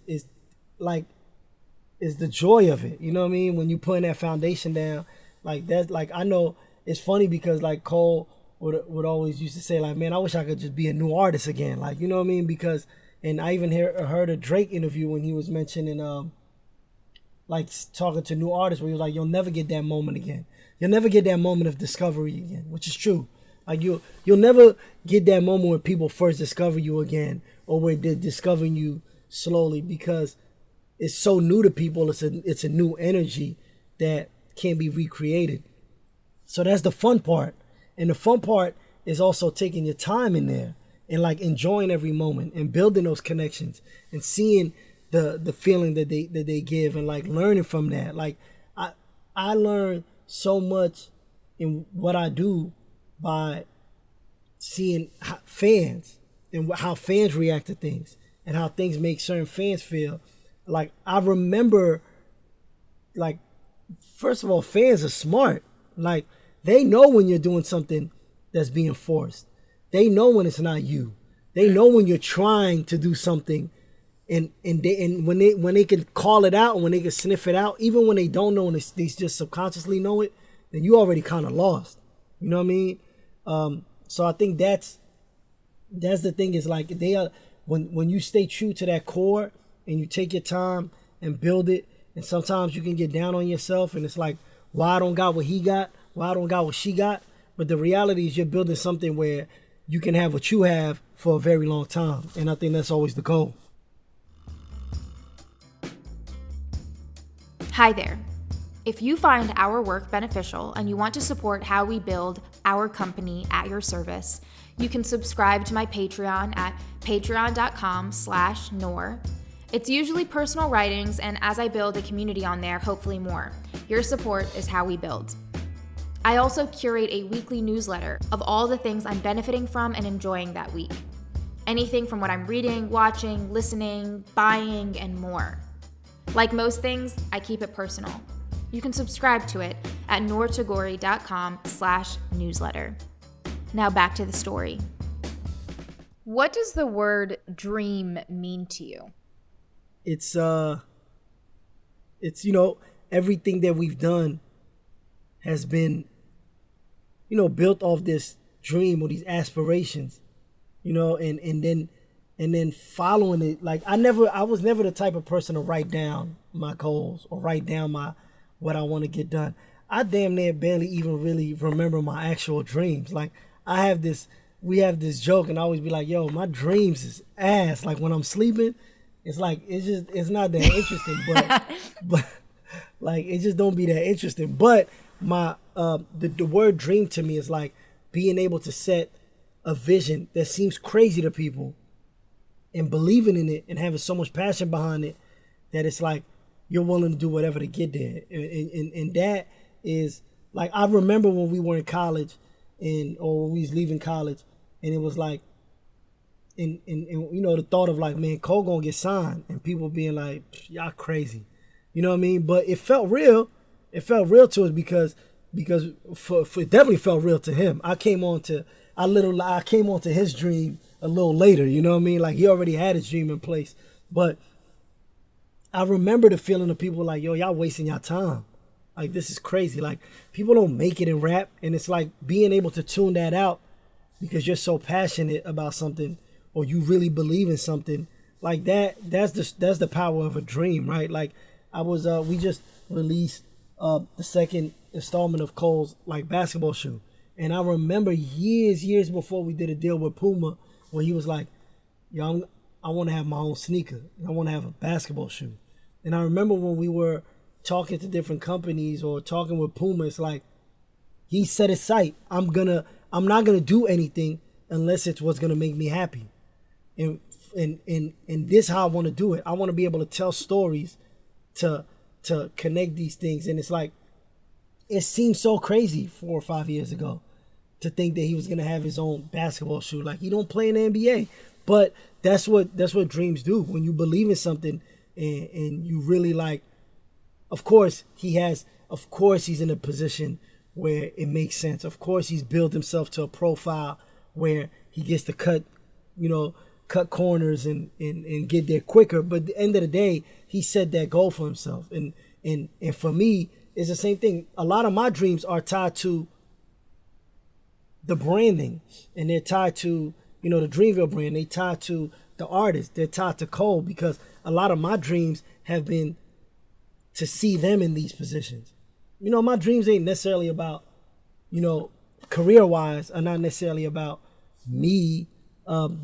Speaker 2: the joy of it. You know what I mean? When you putting that foundation down, like that's like, I know it's funny because like Cole would always used to say, like, man, I wish I could just be a new artist again. Like, you know what I mean? Because, and I even heard a Drake interview when he was mentioning, like talking to new artists, where he was like, you'll never get that moment again. You'll never get that moment of discovery again, which is true. Like you'll never get that moment where people first discover you again, or where they're discovering you slowly, because it's so new to people. It's a new energy that can't be recreated. So that's the fun part. And the fun part is also taking your time in there and like enjoying every moment and building those connections and seeing the feeling that they give, and like learning from that. Like I learn so much in what I do by seeing fans and how fans react to things and how things make certain fans feel. Like I remember, like, first of all, fans are smart. Like they know when you're doing something that's being forced. They know when it's not you. They know when you're trying to do something, and when they can call it out, and when they can sniff it out, even when they don't know and they just subconsciously know it, then you already kind of lost. You know what I mean? So I think that's the thing, is like they are, when you stay true to that core and you take your time and build it, and sometimes you can get down on yourself and it's like, why I don't got what he got, why I don't got what she got. But the reality is you're building something where you can have what you have for a very long time. And I think that's always the goal.
Speaker 1: Hi there. If you find our work beneficial and you want to support how we build our company at your service, you can subscribe to my Patreon at patreon.com/Noor. It's usually personal writings, and as I build a community on there, hopefully more. Your support is how we build. I also curate a weekly newsletter of all the things I'm benefiting from and enjoying that week. Anything from what I'm reading, watching, listening, buying, and more. Like most things, I keep it personal. You can subscribe to it at noortagori.com/newsletter. Now back to the story. What does the word dream mean to you?
Speaker 2: It's everything that we've done has been, built off this dream or these aspirations, and then following it. Like I was never the type of person to write down my goals or write down what I want to get done. I damn near barely even really remember my actual dreams. Like we have this joke, and I always be like, yo, my dreams is ass. Like when I'm sleeping, it's like, it's not that interesting, but like, it just don't be that interesting. But my, the word dream to me is like being able to set a vision that seems crazy to people and believing in it and having so much passion behind it that it's like you're willing to do whatever to get there. And that is like, I remember when we were in college or when we was leaving college, and it was like, and the thought of like, man, Cole gonna get signed, and people being like, y'all crazy. You know what I mean? But it felt real. It felt real to us because it definitely felt real to him. I came on to his dream a little later. You know what I mean? Like he already had his dream in place. But I remember the feeling of people like, yo, y'all wasting your time. Like, this is crazy. Like, people don't make it in rap. And it's like being able to tune that out because you're so passionate about something or you really believe in something like that. That's the power of a dream, right? Like, we just released the second installment of Cole's like basketball shoe. And I remember years before we did a deal with Puma where he was like, yo, I want to have my own sneaker. I want to have a basketball shoe. And I remember when we were talking to different companies or talking with Puma, it's like he set his sight. I'm not gonna do anything unless it's what's gonna make me happy. And this how I want to do it. I want to be able to tell stories to connect these things. And it's like it seemed so crazy 4 or 5 years ago to think that he was gonna have his own basketball shoe. Like, he don't play in the NBA, but that's what dreams do. When you believe in something and you really like. Of course, he's in a position where it makes sense. Of course, he's built himself to a profile where he gets to cut corners and get there quicker. But at the end of the day, he set that goal for himself. And for me, it's the same thing. A lot of my dreams are tied to the branding, and they're tied to, the Dreamville brand. They tied to the artist. They're tied to Cole, because a lot of my dreams have been to see them in these positions. My dreams ain't necessarily about, career-wise, are not necessarily about me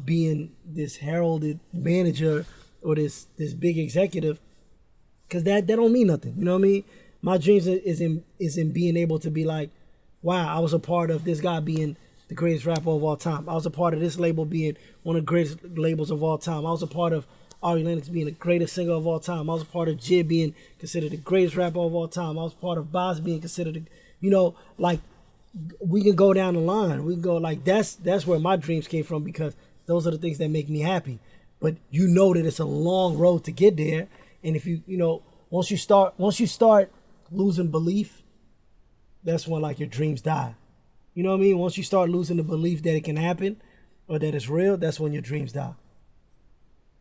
Speaker 2: being this heralded manager or this big executive, because that don't mean nothing. You know what I mean? My dreams is in being able to be like, wow, I was a part of this guy being the greatest rapper of all time. I was a part of this label being one of the greatest labels of all time. I was a part of Ari Lennox being the greatest singer of all time. I was a part of Jib being considered the greatest rapper of all time. I was part of Boz being considered, like, we can go down the line. We can go like that's where my dreams came from, because those are the things that make me happy. But that it's a long road to get there. And if once you start losing belief, that's when like your dreams die. You know what I mean? Once you start losing the belief that it can happen or that it's real, that's when your dreams die.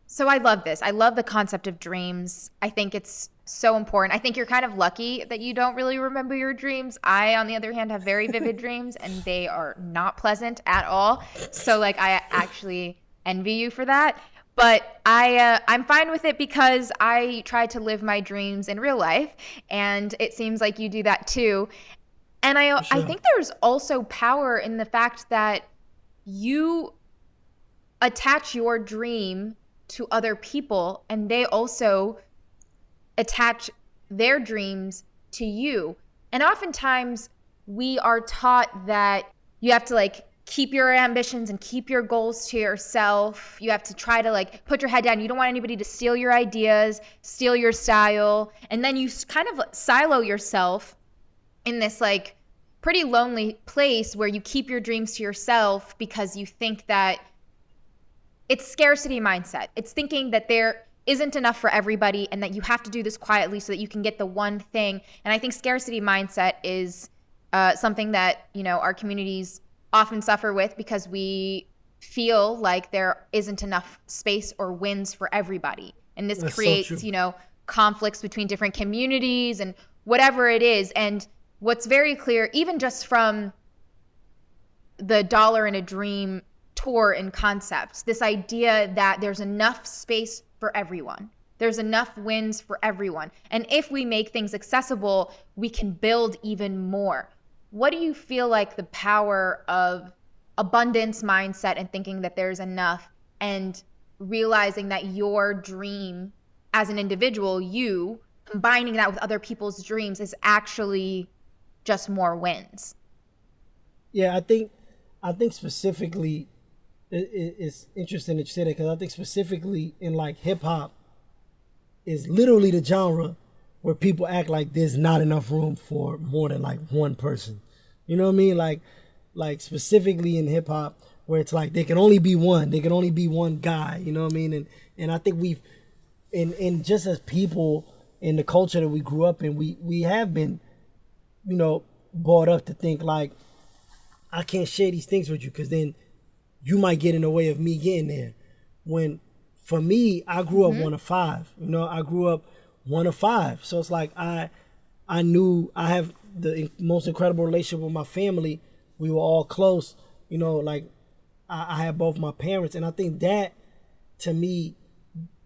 Speaker 1: So I love this. I love the concept of dreams. I think it's so important. I think you're kind of lucky that you don't really remember your dreams. I, on the other hand, have very vivid dreams, and they are not pleasant at all. So like, I actually envy you for that. But I'm fine with it because I try to live my dreams in real life, and it seems like you do that too. And I think there's also power in the fact that you attach your dream to other people, and they also attach their dreams to you. And oftentimes we are taught that you have to like keep your ambitions and keep your goals to yourself. You have to try to like put your head down. You don't want anybody to steal your ideas, steal your style. And then you kind of silo yourself in this like pretty lonely place where you keep your dreams to yourself because you think that it's scarcity mindset. It's thinking that there isn't enough for everybody and that you have to do this quietly so that you can get the one thing. And I think scarcity mindset is something that, our communities often suffer with because we feel like there isn't enough space or wins for everybody. And this creates, conflicts between different communities and whatever it is. And what's very clear, even just from the Dollar in a Dream tour and concepts, this idea that there's enough space for everyone. There's enough wins for everyone. And if we make things accessible, we can build even more. What do you feel like the power of abundance mindset and thinking that there's enough and realizing that your dream as an individual, you combining that with other people's dreams is actually just more wins?
Speaker 2: Yeah, I think specifically, it's interesting that you say that, because I think specifically in like hip hop is literally the genre where people act like there's not enough room for more than like one person. You know what I mean? Like specifically in hip hop where it's like there can only be one guy. You know what I mean? And I think we've in just as people in the culture that we grew up in, we have been, brought up to think like, I can't share these things with you because then you might get in the way of me getting there. When for me, I grew up one of five. You know, I grew up one of five. So it's like I knew I have the most incredible relationship with my family. We were all close. You know, like I had both my parents, and I think that, to me,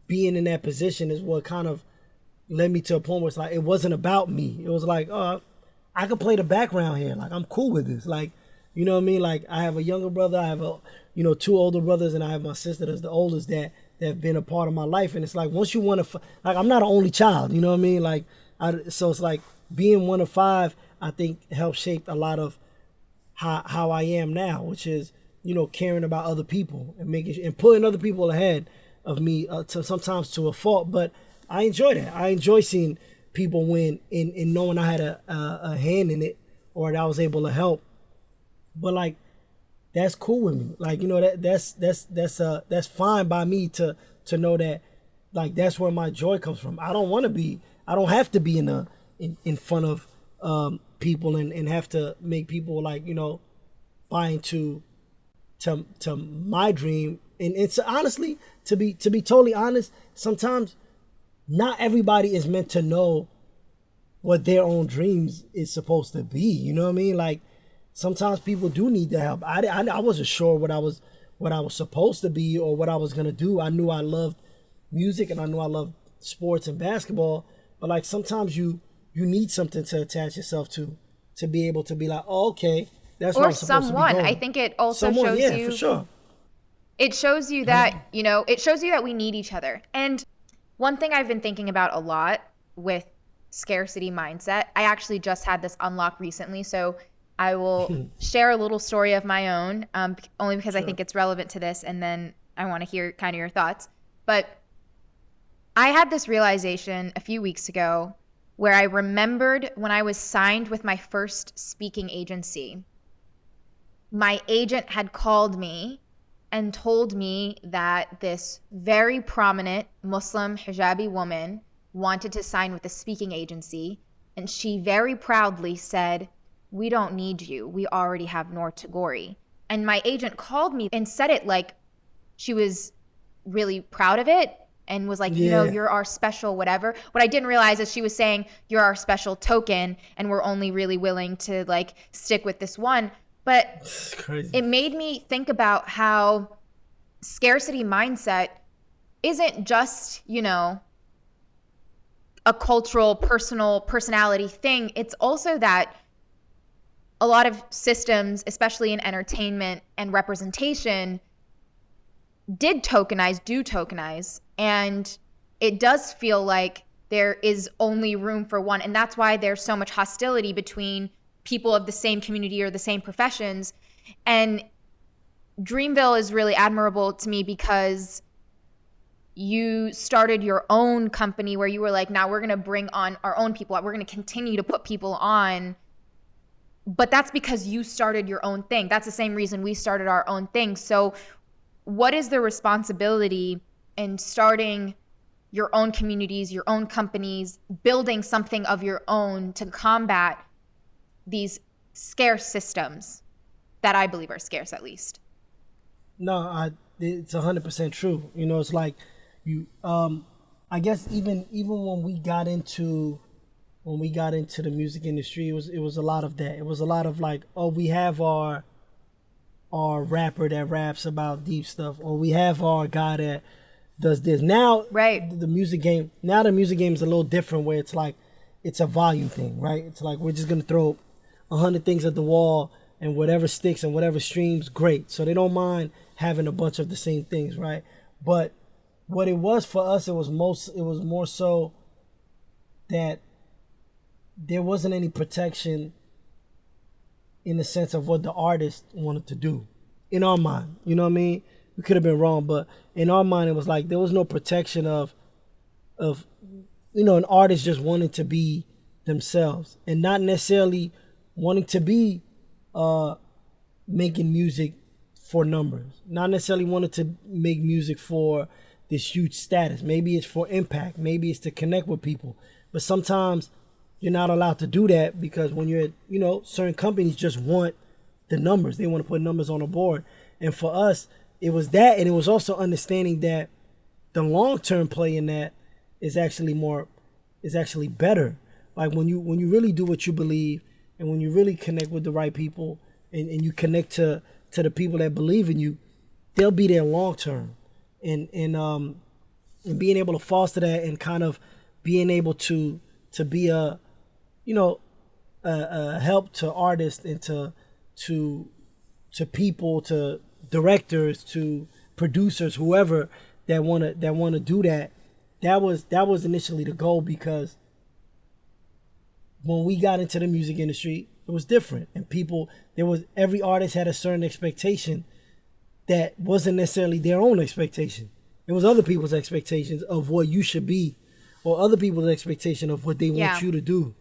Speaker 2: being in that position is what kind of led me to a point where it's like it wasn't about me. It was like, I could play the background here. Like, I'm cool with this. Like, you know what I mean? Like, I have a younger brother. I have two older brothers, and I have my sister that's the oldest that have been a part of my life. And it's like, once you want to, like, I'm not an only child. You know what I mean? Like, so it's like being one of five, I think, helped shape a lot of how I am now, which is, you know, caring about other people and putting other people ahead of me, sometimes to a fault. But I enjoy that. I enjoy seeing people win in knowing I had a hand in it, or that I was able to help. But like, that's cool with me. Like, you know, that's fine by me to know that, like, that's where my joy comes from. I don't have to be in front of people and have to make people, like, you know, buy into to my dream. And so honestly, to be totally honest, sometimes not everybody is meant to know what their own dreams is supposed to be. You know what I mean? Like, sometimes people do need the help. I wasn't sure what I was supposed to be or what I was gonna do. I knew I loved music and I knew I loved sports and basketball, but like, sometimes you need something to attach yourself to be able to be like, oh, okay, that's where I'm supposed to be going.
Speaker 1: I think it also shows you.
Speaker 2: For sure.
Speaker 1: It shows you that, you know, it shows you that we need each other. And one thing I've been thinking about a lot with scarcity mindset, I actually just had this unlock recently, so I will share a little story of my own, only because I think it's relevant to this, and then I want to hear kind of your thoughts. But I had this realization a few weeks ago where I remembered when I was signed with my first speaking agency, my agent had called me and told me that this very prominent Muslim hijabi woman wanted to sign with a speaking agency, and she very proudly said, "We don't need you. We already have Noor Tagore." And my agent called me and said it like she was really proud of it and was like, you know, you're our special whatever. What I didn't realize is she was saying, you're our special token, and we're only really willing to like stick with this one. But it made me think about how scarcity mindset isn't just, you know, a cultural, personality thing. It's also that a lot of systems, especially in entertainment and representation, do tokenize, and it does feel like there is only room for one. And that's why there's so much hostility between people of the same community or the same professions. And Dreamville is really admirable to me because you started your own company where you were like, now we're going to bring on our own people. We're going to continue to put people on. But that's because you started your own thing. That's the same reason we started our own thing. So what is the responsibility in starting your own communities, your own companies, building something of your own to combat these scarce systems that I believe are scarce, at least?
Speaker 2: No, it's 100% true. You know, it's like you. I guess even when we got into the music industry, it was a lot of that. It was a lot of like, oh, we have our rapper that raps about deep stuff, or we have our guy that does this. Now,
Speaker 1: right.
Speaker 2: The music game is a little different, where it's like it's a volume thing, right? It's like we're just gonna throw 100 things at the wall, and whatever sticks and whatever streams, great. So they don't mind having a bunch of the same things, right? But what it was for us, it was more so that there wasn't any protection in the sense of what the artist wanted to do in our mind. You know what I mean? We could have been wrong, but in our mind, it was like there was no protection of you know, an artist just wanting to be themselves and not necessarily wanting to be making music for numbers, not necessarily wanting to make music for this huge status. Maybe it's for impact, maybe it's to connect with people, but sometimes you're not allowed to do that because when you're, you know, certain companies just want the numbers. They want to put numbers on the board. And for us, it was that, and it was also understanding that the long-term play in that is actually better. Like when you really do what you believe, and when you really connect with the right people, and you connect to the people that believe in you, they'll be there long term. And being able to foster that, and kind of being able to be a help to artists, and to people, to directors, to producers, whoever that wanna do that. That was initially the goal, because when we got into the music industry, it was different, and every artist had a certain expectation that wasn't necessarily their own expectation. It was other people's expectations of what you should be, or other people's expectation of what they want you to do.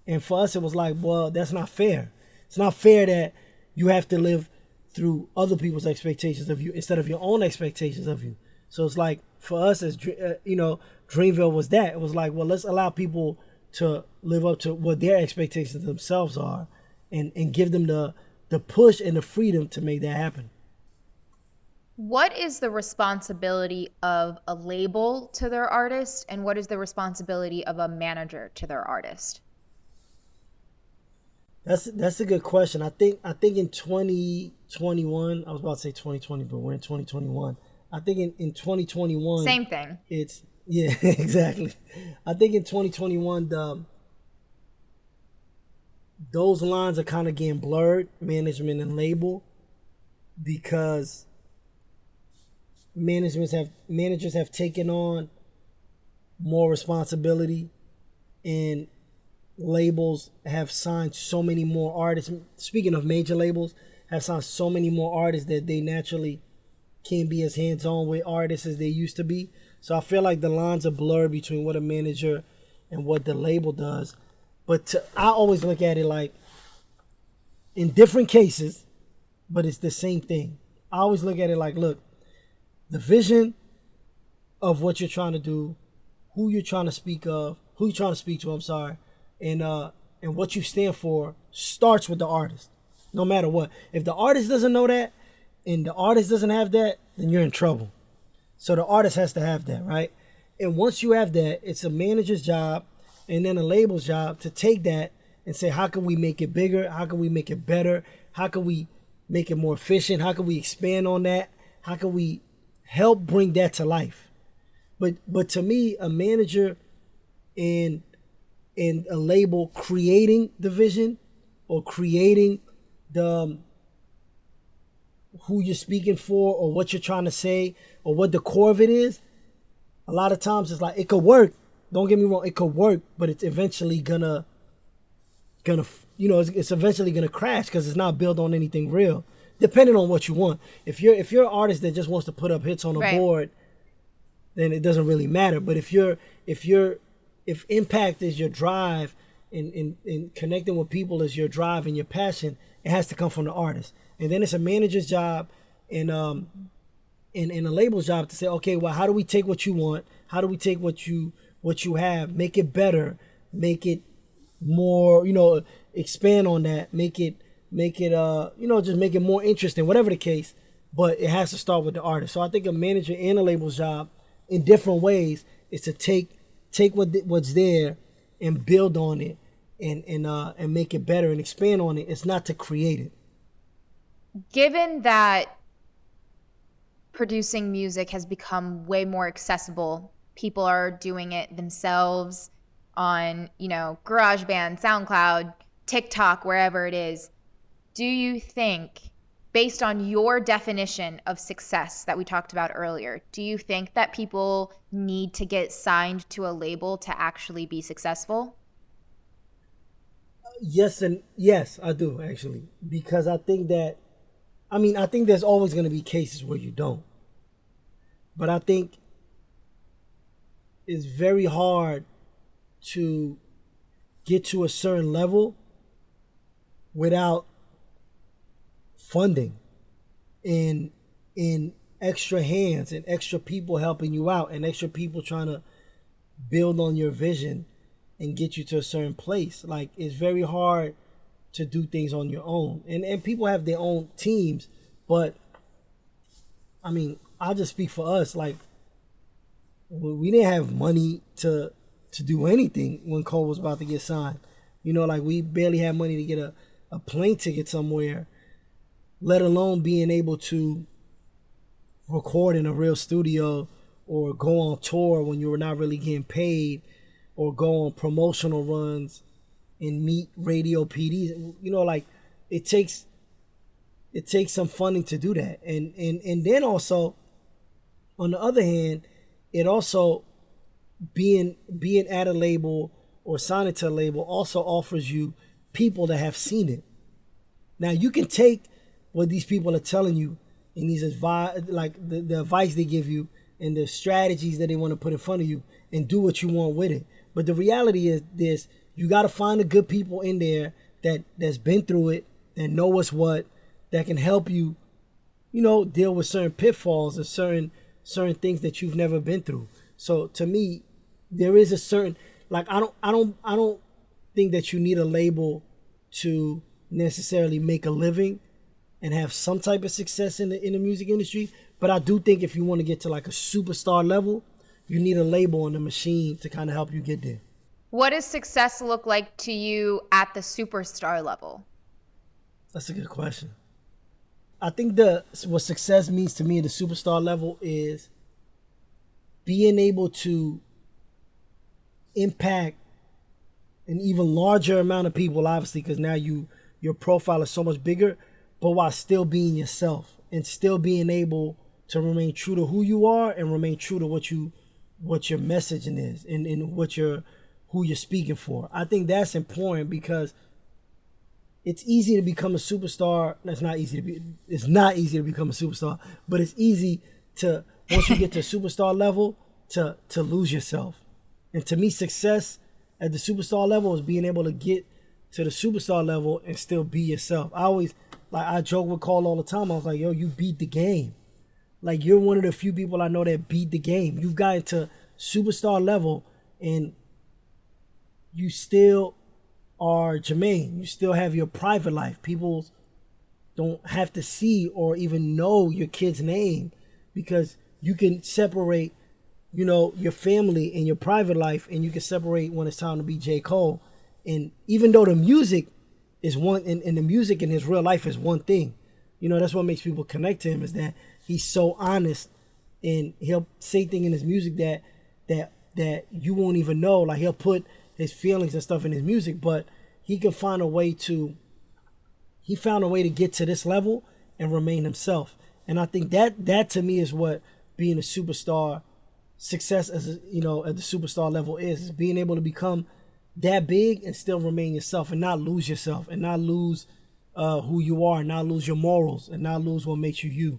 Speaker 2: And for us, it was like, well, that's not fair. It's not fair that you have to live through other people's expectations of you instead of your own expectations of you. So it's like, for us, as Dreamville was that. It was like, well, let's allow people to live up to what their expectations themselves are, and give them the push and the freedom to make that happen.
Speaker 1: What is the responsibility of a label to their artist, and what is the responsibility of a manager to their artist?
Speaker 2: That's a good question. I think in 2021, I was about to say 2020, but we're in 2021. I think in 2021,
Speaker 1: same thing.
Speaker 2: It's exactly. I think in 2021, those lines are kind of getting blurred, management and label, because managers have taken on more responsibility, and labels have signed so many more artists. Speaking of major labels, have signed so many more artists that they naturally can't be as hands-on with artists as they used to be. So I feel like the lines are blurred between what a manager and what the label does. But I always look at it like, in different cases, but it's the same thing. I always look at it like, look, the vision of what you're trying to do, who you're trying to speak to, and what you stand for starts with the artist, no matter what. If the artist doesn't know that, and the artist doesn't have that, then you're in trouble. So the artist has to have that, right? And once you have that, it's a manager's job, and then a label's job to take that and say, how can we make it bigger? How can we make it better? How can we make it more efficient? How can we expand on that? How can we help bring that to life? But to me, a manager and a label creating the vision, or creating the who you're speaking for, or what you're trying to say, or what the core of it is, a lot of times it's like, it could work. Don't get me wrong, it could work, but it's eventually gonna it's eventually gonna crash, because it's not built on anything real. Depending on what you want. If you're an artist that just wants to put up hits on a board, then it doesn't really matter. But if impact is your drive, and connecting with people is your drive and your passion, it has to come from the artist. And then it's a manager's job and a label's job to say, okay, well, how do we take what you want? How do we take what you have, make it better, make it more, expand on that, make it just make it more interesting, whatever the case. But it has to start with the artist. So I think a manager and a label's job, in different ways, is to take what's there and build on it, and make it better and expand on it. It's not to create it.
Speaker 1: Given that producing music has become way more accessible, people are doing it themselves on, GarageBand, SoundCloud, TikTok, wherever it is. Do you think, based on your definition of success that we talked about earlier, do you think that people need to get signed to a label to actually be successful?
Speaker 2: Yes, I do, actually. Because I think there's always going to be cases where you don't. But I think it's very hard to get to a certain level without funding and extra hands and extra people helping you out, and extra people trying to build on your vision and get you to a certain place. Like, it's very hard to do things on your own, and people have their own teams. But I'll just speak for us. Like, we didn't have money to do anything when Cole was about to get signed. You know, like we barely had money to get a plane ticket somewhere, let alone being able to record in a real studio or go on tour when you were not really getting paid, or go on promotional runs and meet radio PDs. You know, like it takes some funding to do that. And then also, on the other hand, it also being at a label or signing to a label also offers you people that have seen it. Now you can take what these people are telling you and these advice, like the advice they give you and the strategies that they want to put in front of you, and do what you want with it. But the reality is this: you got to find the good people in there that's been through it, that know what's what, that can help you, you know, deal with certain pitfalls and certain things that you've never been through. So to me, there is a certain, like, I don't think that you need a label to necessarily make a living and have some type of success in the music industry. But I do think if you want to get to like a superstar level, you need a label and a machine to kind of help you get there.
Speaker 1: What does success look like to you at the superstar level?
Speaker 2: That's a good question. I think what success means to me at the superstar level is being able to impact an even larger amount of people, obviously, because now your profile is so much bigger, but while still being yourself and still being able to remain true to who you are and remain true to what your messaging is and who you're speaking for. I think that's important because it's easy to become a superstar. It's not easy to become a superstar, but it's easy to, once you get to superstar level, to lose yourself. And to me, success at the superstar level is being able to get to the superstar level and still be yourself. I joke with Cole all the time. I was like, yo, you beat the game. Like, you're one of the few people I know that beat the game. You've gotten to superstar level and you still are Jermaine. You still have your private life. People don't have to see or even know your kid's name because you can separate, you know, your family and your private life, and you can separate when it's time to be J. Cole. And even though the music is one, and the music in his real life is one thing, you know, that's what makes people connect to him, is that he's so honest and he'll say things in his music that you won't even know. Like, he'll put his feelings and stuff in his music, but he found a way to get to this level and remain himself. And I think that to me is what being a superstar, success as you know, at the superstar level is being able to become that big and still remain yourself and not lose yourself and not lose who you are, and not lose your morals, and not lose what makes you you.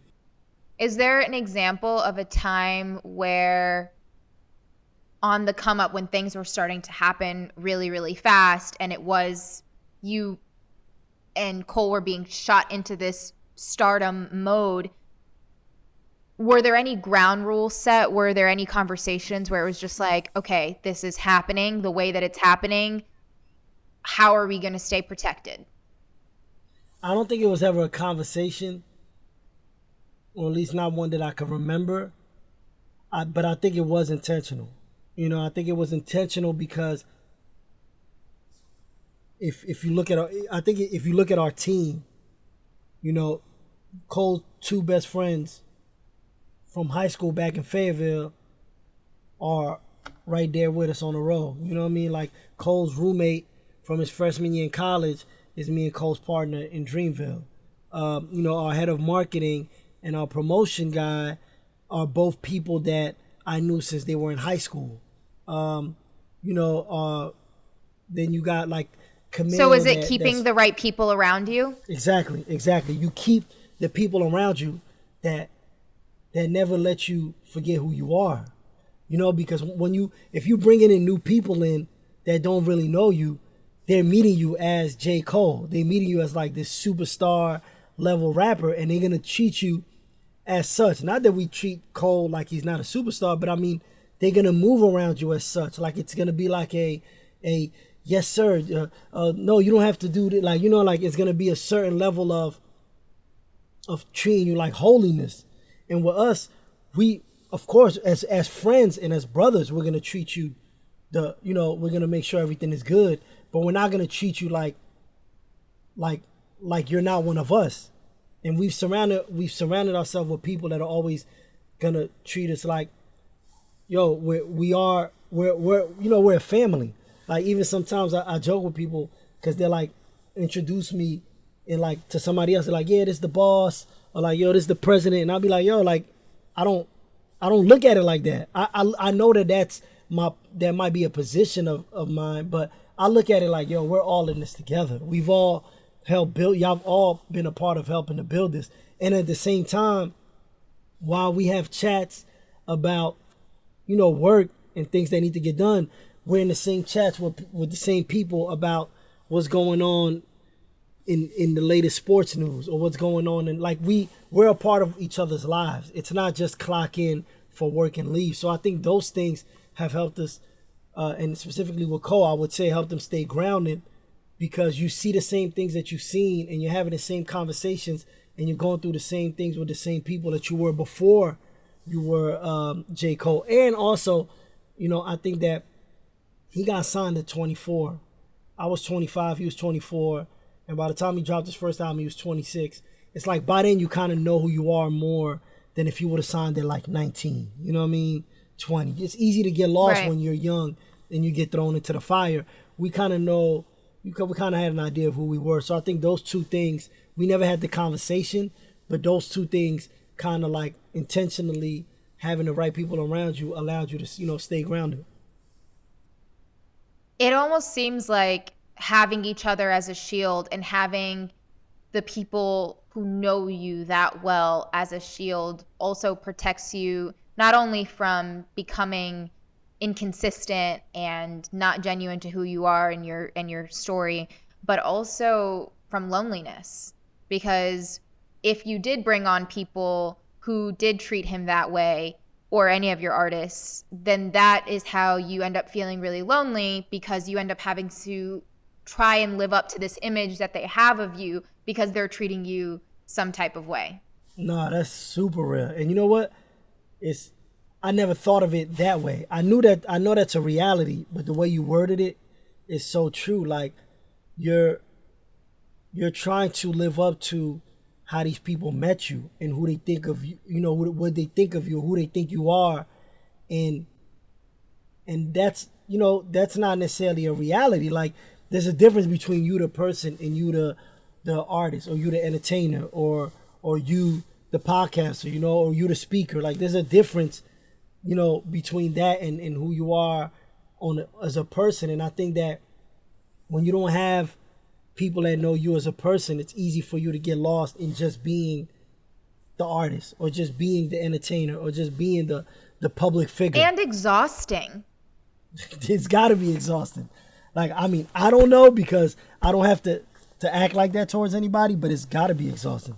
Speaker 1: Is there an example of a time where on the come up, when things were starting to happen really, really fast, and it was you and Cole were being shot into this stardom mode, were there any ground rules set? Were there any conversations where it was just like, okay, this is happening the way that it's happening, how are we going to stay protected?
Speaker 2: I don't think it was ever a conversation, or at least not one that I can remember. But I think it was intentional. You know, I think it was intentional because if you look at our team, you know, Cole's two best friends from high school back in Fayetteville are right there with us on the road. You know what I mean? Like, Cole's roommate from his freshman year in college is me and Cole's partner in Dreamville. You know, our head of marketing and our promotion guy are both people that I knew since they were in high school. You know, then you got like Camille.
Speaker 1: So is it keeping the right people around you?
Speaker 2: Exactly. You keep the people around you that never let you forget who you are. You know, because if you bringing in new people in that don't really know you, they're meeting you as J. Cole. They're meeting you as like this superstar level rapper, and they're gonna treat you as such. Not that we treat Cole like he's not a superstar, but I mean, they're gonna move around you as such. Like, it's gonna be like a yes sir, no, you don't have to do that. Like, you know, like, it's gonna be a certain level of treating you like holiness. And with us, we of course, as friends and as brothers, we're gonna treat you we're gonna make sure everything is good, but we're not gonna treat you like you're not one of us. And we've surrounded ourselves with people that are always gonna treat us like, yo, we're a family. Like, even sometimes I joke with people because they're like, introduce me and like to somebody else. They're like, yeah, this the boss, or like, yo, this the president, and I'll be like, yo, like, I don't look at it like that. I know that that might be a position of mine, but I look at it like, yo, we're all in this together. We've all helped build. Y'all all been a part of helping to build this, and at the same time, while we have chats about work and things that need to get done, we're in the same chats with the same people about what's going on in the latest sports news, or what's going on, and like we're a part of each other's lives. It's not just clock in for work and leave. So I think those things have helped us, and specifically with Cole, I would say helped them stay grounded, because you see the same things that you've seen, and you're having the same conversations, and you're going through the same things with the same people that you were before you were J. Cole. And also, I think that he got signed at 24. I was 25, he was 24. And by the time he dropped his first album, he was 26. It's like by then you kind of know who you are more than if you would have signed at like 19. You know what I mean? 20. It's easy to get lost when you're young and you get thrown into the fire. We kind of know, we kind of had an idea of who we were. So I think those two things, we never had the conversation, but those two things kind of like intentionally having the right people around you allowed you to, stay grounded.
Speaker 1: It almost seems like having each other as a shield and having the people who know you that well as a shield also protects you not only from becoming inconsistent and not genuine to who you are and your story, but also from loneliness. Because if you did bring on people who did treat him that way, or any of your artists, then that is how you end up feeling really lonely, because you end up having to try and live up to this image that they have of you because they're treating you some type of way.
Speaker 2: No, that's super real. And you know what? I never thought of it that way. I know that's a reality, but the way you worded it is so true. Like you're trying to live up to how these people met you and who they think of you, what they think of you, who they think you are. And that's, that's not necessarily a reality. Like there's a difference between you the person and you the artist, or you the entertainer, or you the podcaster, or you the speaker. Like there's a difference, between that and who you are as a person. And I think that when you don't have people that know you as a person, it's easy for you to get lost in just being the artist, or just being the entertainer, or just being the public figure.
Speaker 1: And exhausting.
Speaker 2: It's got to be exhausting. Like, I mean, I don't know, because I don't have to act like that towards anybody, but it's got to be exhausting.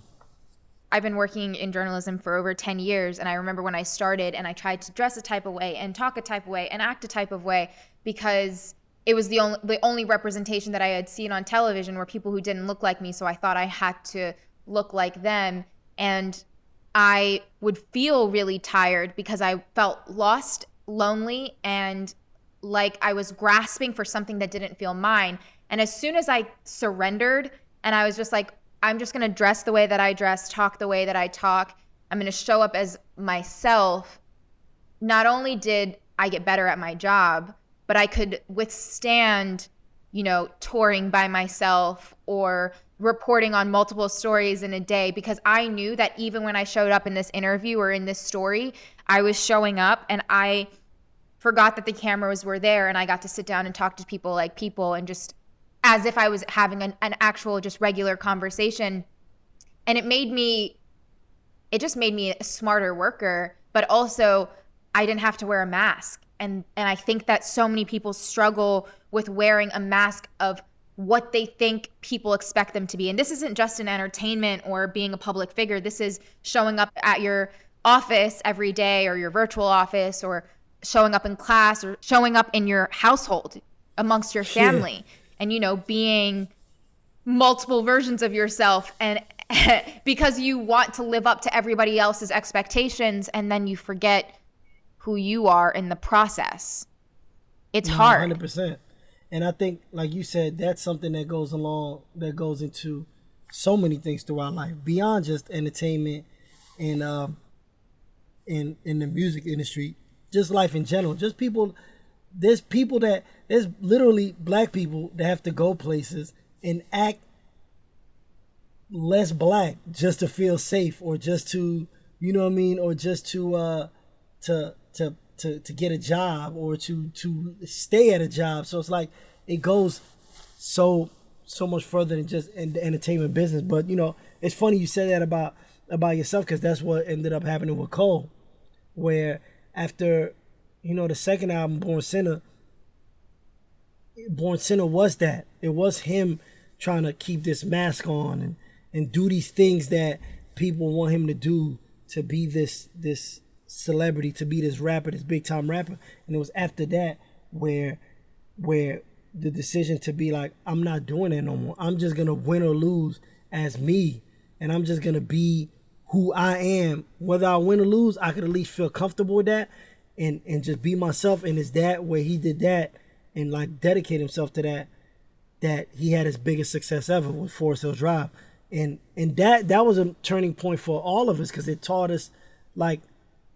Speaker 1: I've been working in journalism for over 10 years, and I remember when I started and I tried to dress a type of way and talk a type of way and act a type of way, because it was the only representation that I had seen on television were people who didn't look like me, so I thought I had to look like them. And I would feel really tired because I felt lost, lonely, and like I was grasping for something that didn't feel mine. And as soon as I surrendered and I was just like, I'm just going to dress the way that I dress, talk the way that I talk, I'm going to show up as myself, not only did I get better at my job, but I could withstand, touring by myself or reporting on multiple stories in a day, because I knew that even when I showed up in this interview or in this story, I was showing up and I forgot that the cameras were there, and I got to sit down and talk to people like people, and just as if I was having an actual just regular conversation. And it just made me a smarter worker, but also I didn't have to wear a mask. And I think that so many people struggle with wearing a mask of what they think people expect them to be. And this isn't just in entertainment or being a public figure. This is showing up at your office every day, or your virtual office, or showing up in class, or showing up in your household amongst your family. And, being multiple versions of yourself, and because you want to live up to everybody else's expectations, and then you forget who you are in the process. It's
Speaker 2: No,
Speaker 1: hard.
Speaker 2: 100%. And I think, like you said, that's something that goes into so many things throughout life, beyond just entertainment and in the music industry, just life in general. Just people, there's literally black people that have to go places and act less black just to feel safe, or just to, you know what I mean, or just to get a job, or to stay at a job. So it's like it goes so much further than just in the entertainment business. But you know, it's funny you said that about yourself, because that's what ended up happening with Cole, where after, you know, the second album, Born Sinner was that. It was him trying to keep this mask on and do these things that people want him to do, to be this celebrity, to be this rapper, this big time rapper. And it was after that where the decision to be like, I'm not doing that no more. I'm just gonna win or lose as me, and I'm just gonna be who I am. Whether I win or lose, I could at least feel comfortable with that and just be myself. And it's that where he did that and like dedicate himself to that he had his biggest success ever with Forest Hill Drive. And that was a turning point for all of us, because it taught us like,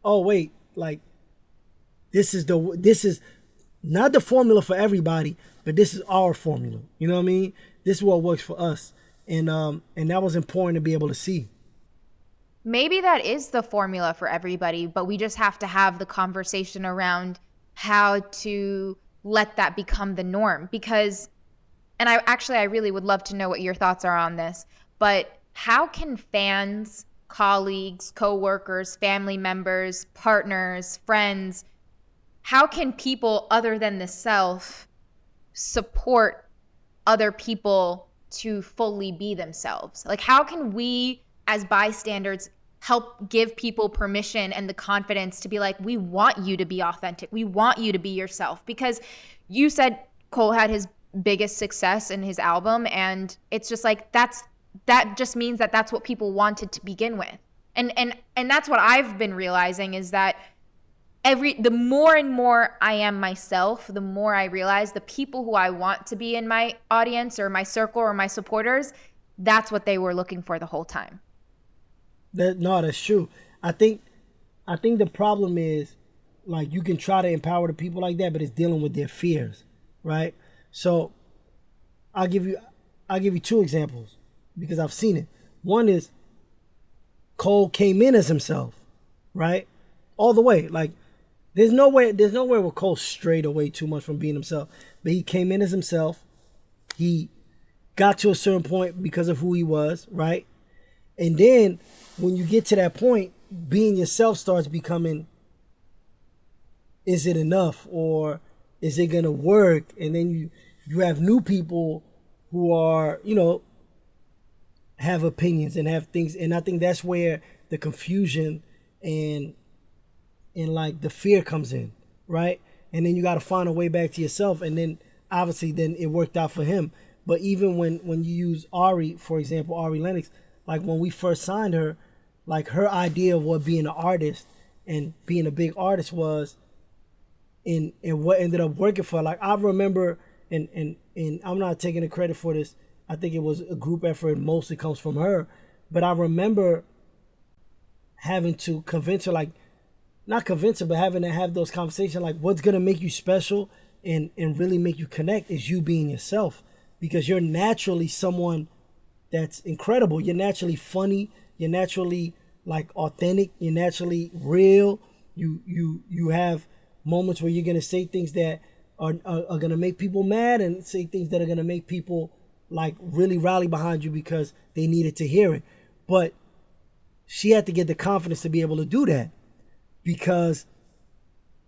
Speaker 2: oh wait, like this is not the formula for everybody, but this is our formula. You know what I mean? This is what works for us. And that was important to be able to see.
Speaker 1: Maybe that is the formula for everybody, but we just have to have the conversation around how to let that become the norm. Because, and I really would love to know what your thoughts are on this, but how can fans, colleagues, coworkers, family members, partners, friends, how can people other than the self support other people to fully be themselves? Like, how can we as bystanders help give people permission and the confidence to be like, we want you to be authentic. We want you to be yourself. Because you said Cole had his biggest success in his album, and it's just like, that just means that that's what people wanted to begin with. And that's what I've been realizing, is that the more and more I am myself, the more I realize the people who I want to be in my audience or my circle or my supporters, that's what they were looking for the whole time.
Speaker 2: That's true. I think the problem is, like, you can try to empower the people like that, but it's dealing with their fears, right? So I'll give you two examples, because I've seen it. One is Cole came in as himself, right? All the way. Like, there's nowhere where Cole strayed away too much from being himself. But he came in as himself. He got to a certain point because of who he was, right? And then when you get to that point, being yourself starts becoming, is it enough, or is it gonna work? And then you have new people who are, you know, have opinions and have things. And I think that's where the confusion and like the fear comes in, right? And then you got to find a way back to yourself. And then obviously then it worked out for him. But even when you use Ari, for example, Ari Lennox, like when we first signed her, like her idea of what being an artist and being a big artist was, and what ended up working for her. Like, I remember, and I'm not taking the credit for this, I think it was a group effort, mostly comes from her, but I remember having to convince her, like, not convince her, but having to have those conversations, like, what's gonna make you special and really make you connect is you being yourself, because you're naturally someone that's incredible. You're naturally funny. You're naturally, like, authentic. You're naturally real. You have moments where you're gonna say things that are gonna make people mad, and say things that are gonna make people, like, really rally behind you because they needed to hear it. But she had to get the confidence to be able to do that, because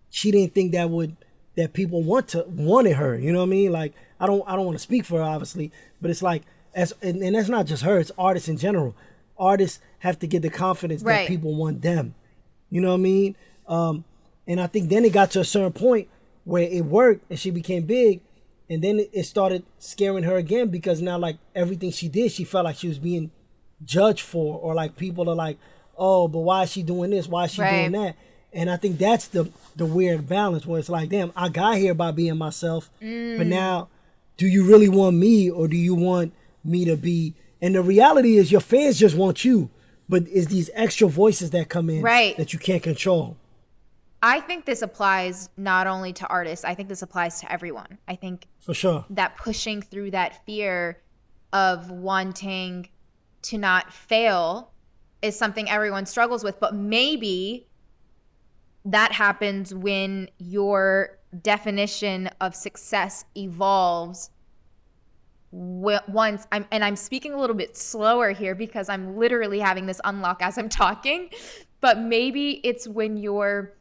Speaker 2: she didn't think that people wanted her. You know what I mean? Like, I don't want to speak for her, obviously, but it's like, and that's not just her, it's artists in general. Artists have to get the confidence that people want them. You know what I mean? And I think then it got to a certain point where it worked and she became big, and then it started scaring her again, because now, like, everything she did, she felt like she was being judged for, or like people are like, oh, but why is she doing this? Why is she doing that? And I think that's the weird balance where it's like, damn, I got here by being myself, but now, do you really want me, or do you want me to be? And the reality is, your fans just want you, but it's these extra voices that come in that you can't control.
Speaker 1: I think this applies not only to artists. I think this applies to everyone. I think
Speaker 2: for sure
Speaker 1: that pushing through that fear of wanting to not fail is something everyone struggles with, but maybe that happens when your definition of success evolves. I'm speaking a little bit slower here because I'm literally having this unlock as I'm talking, but maybe it's when your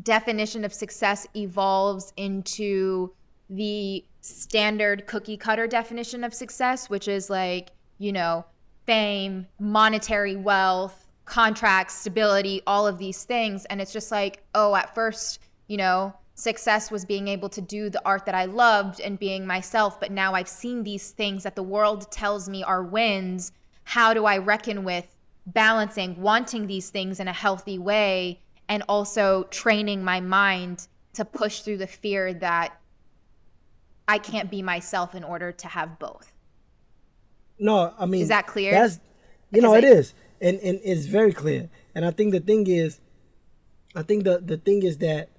Speaker 1: definition of success evolves into the standard cookie cutter definition of success, which is like, you know, fame, monetary wealth, contracts, stability, all of these things. And it's just like, oh, at first, you know, success was being able to do the art that I loved and being myself. But now I've seen these things that the world tells me are wins. How do I reckon with balancing wanting these things in a healthy way and also training my mind to push through the fear that I can't be myself in order to have both?
Speaker 2: No, I mean,
Speaker 1: is that clear?
Speaker 2: That's, you know, it is. And it's very clear. And I think the thing is that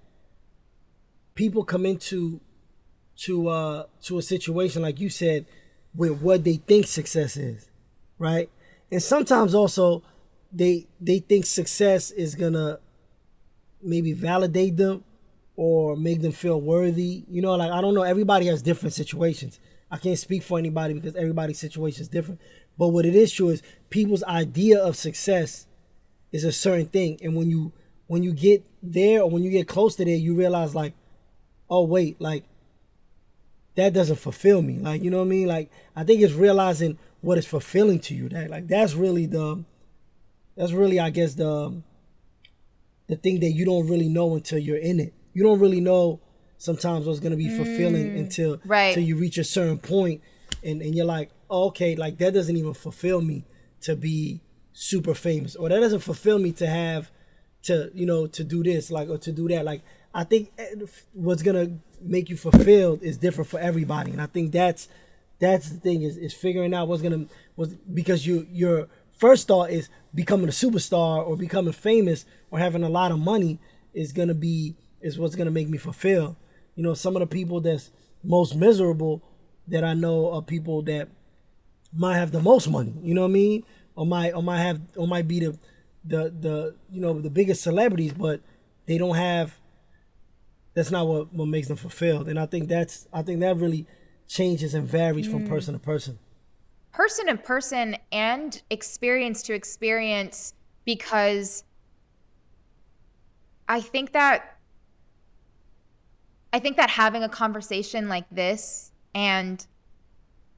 Speaker 2: people come into a situation, like you said, with what they think success is, right? And sometimes also they think success is gonna maybe validate them or make them feel worthy. You know, like, I don't know, everybody has different situations. I can't speak for anybody because everybody's situation is different. But what it is true is people's idea of success is a certain thing. And when you get there, or when you get close to there, you realize, like, oh wait, like, that doesn't fulfill me. Like, you know what I mean? Like, I think it's realizing what is fulfilling to you. That, like, that's really I guess the thing that you don't really know until you're in it. You don't really know sometimes what's gonna be fulfilling until you reach a certain point, and you're like, oh, okay, like, that doesn't even fulfill me to be super famous, or that doesn't fulfill me to have to, you know, to do this, like, or to do that. Like, I think what's gonna make you fulfilled is different for everybody, and I think that's the thing is figuring out because your first thought is becoming a superstar or becoming famous or having a lot of money is what's gonna make me fulfilled. You know, some of the people that's most miserable that I know are people that might have the most money, you know what I mean? Or might be the you know, the biggest celebrities, but they don't have, that's not what makes them fulfilled. And I think that really changes and varies from person to person.
Speaker 1: Person to person and experience to experience, because I think that having a conversation like this and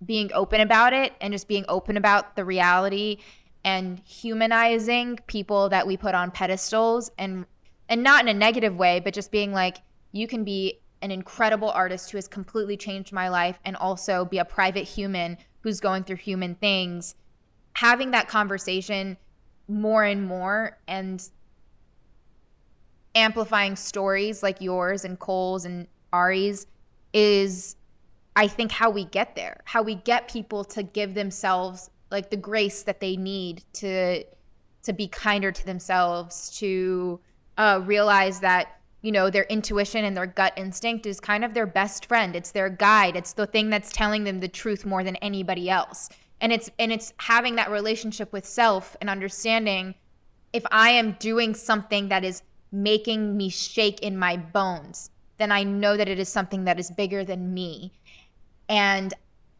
Speaker 1: being open about it and just being open about the reality and humanizing people that we put on pedestals, and not in a negative way, but just being like, you can be an incredible artist who has completely changed my life and also be a private human who's going through human things. Having that conversation more and more and amplifying stories like yours and Cole's and Ari's is, I think, how we get there, how we get people to give themselves like the grace that they need to be kinder to themselves, to realize that, you know, their intuition and their gut instinct is kind of their best friend. It's their guide. It's the thing that's telling them the truth more than anybody else. And it's having that relationship with self and understanding, if I am doing something that is making me shake in my bones, then I know that it is something that is bigger than me. And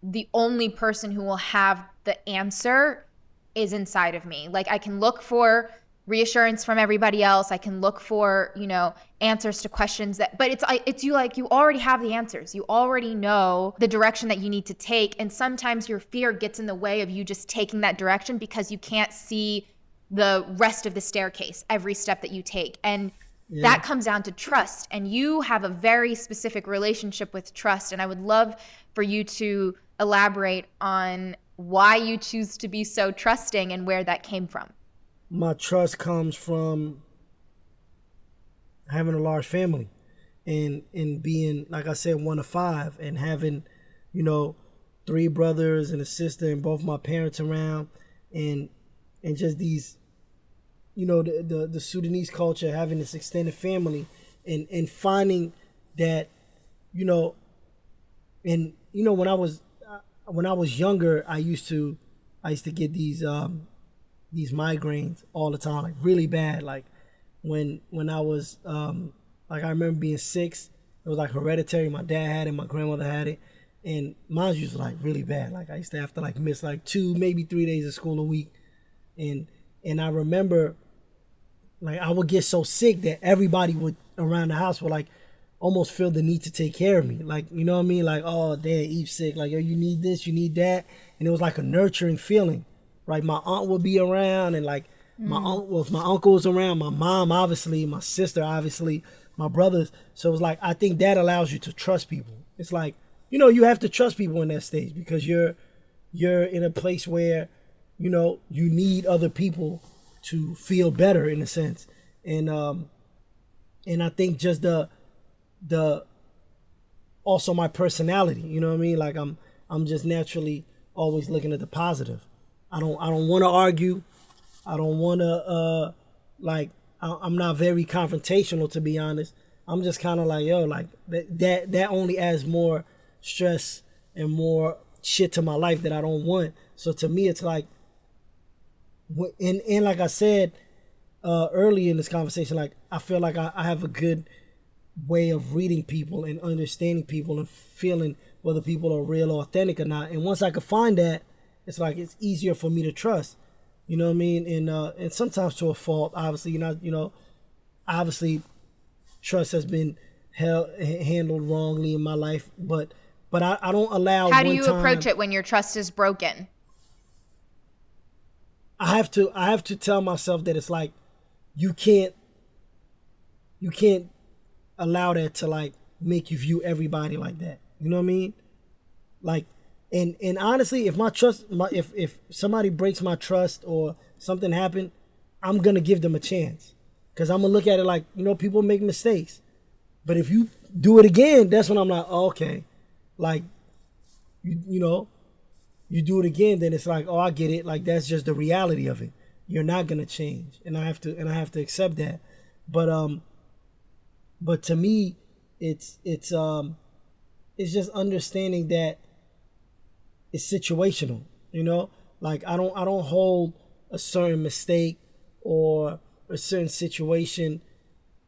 Speaker 1: the only person who will have the answer is inside of me. Like, I can look for reassurance from everybody else. I can look for, you know, answers to questions but it's you, like, you already have the answers. You already know the direction that you need to take. And sometimes your fear gets in the way of you just taking that direction because you can't see the rest of the staircase, every step that you take. And that comes down to trust. And you have a very specific relationship with trust. And I would love for you to elaborate on why you choose to be so trusting and where that came from.
Speaker 2: My trust comes from having a large family, and being, like I said, one of five, and having, you know, three brothers and a sister and both my parents around, and just these, you know, the Sudanese culture, having this extended family, and finding that, you know, and you know, when I was younger, I used to get these migraines all the time, like really bad. Like when I was like, I remember being 6. It was like hereditary. My dad had it, my grandmother had it, and mine used to like really bad. Like I used to have to like miss like 2, maybe 3 days of school a week, and I remember, like, I would get so sick that everybody would around the house would like almost feel the need to take care of me. Like, you know what I mean? Like, oh, Dad, Eve's sick. Like, yo, you need this, you need that. And it was like a nurturing feeling. Right? My aunt would be around, and like if my uncle was around, my mom, obviously, my sister, obviously, my brothers. So it was like, I think that allows you to trust people. It's like, you know, you have to trust people in that stage, because you're in a place where, you know, you need other people to feel better, in a sense. And I think just the also my personality, you know what I mean? Like I'm just naturally always looking at the positive. I don't want to argue. I don't want to I'm not very confrontational, to be honest. I'm just kind of like, yo, like that only adds more stress and more shit to my life that I don't want. So to me, it's like, and like I said early in this conversation, like I feel like I have a good way of reading people and understanding people and feeling whether people are real or authentic or not. And once I could find that, it's like it's easier for me to trust. You know what I mean? And sometimes to a fault, obviously, obviously trust has been handled wrongly in my life, but I don't allow.
Speaker 1: How do you approach it when your trust is broken?
Speaker 2: I have to tell myself that it's like, you can't allow that to like make you view everybody like that. You know what I mean? Like, and honestly, if somebody breaks my trust or something happened, I'm gonna give them a chance, because I'm gonna look at it like, you know, people make mistakes, but if you do it again, that's when I'm like, oh, okay, like you know, you do it again, then it's like, oh, I get it. Like, that's just the reality of it. You're not gonna change, and I have to accept that. But to me, it's just understanding that it's situational. You know, like I don't hold a certain mistake or a certain situation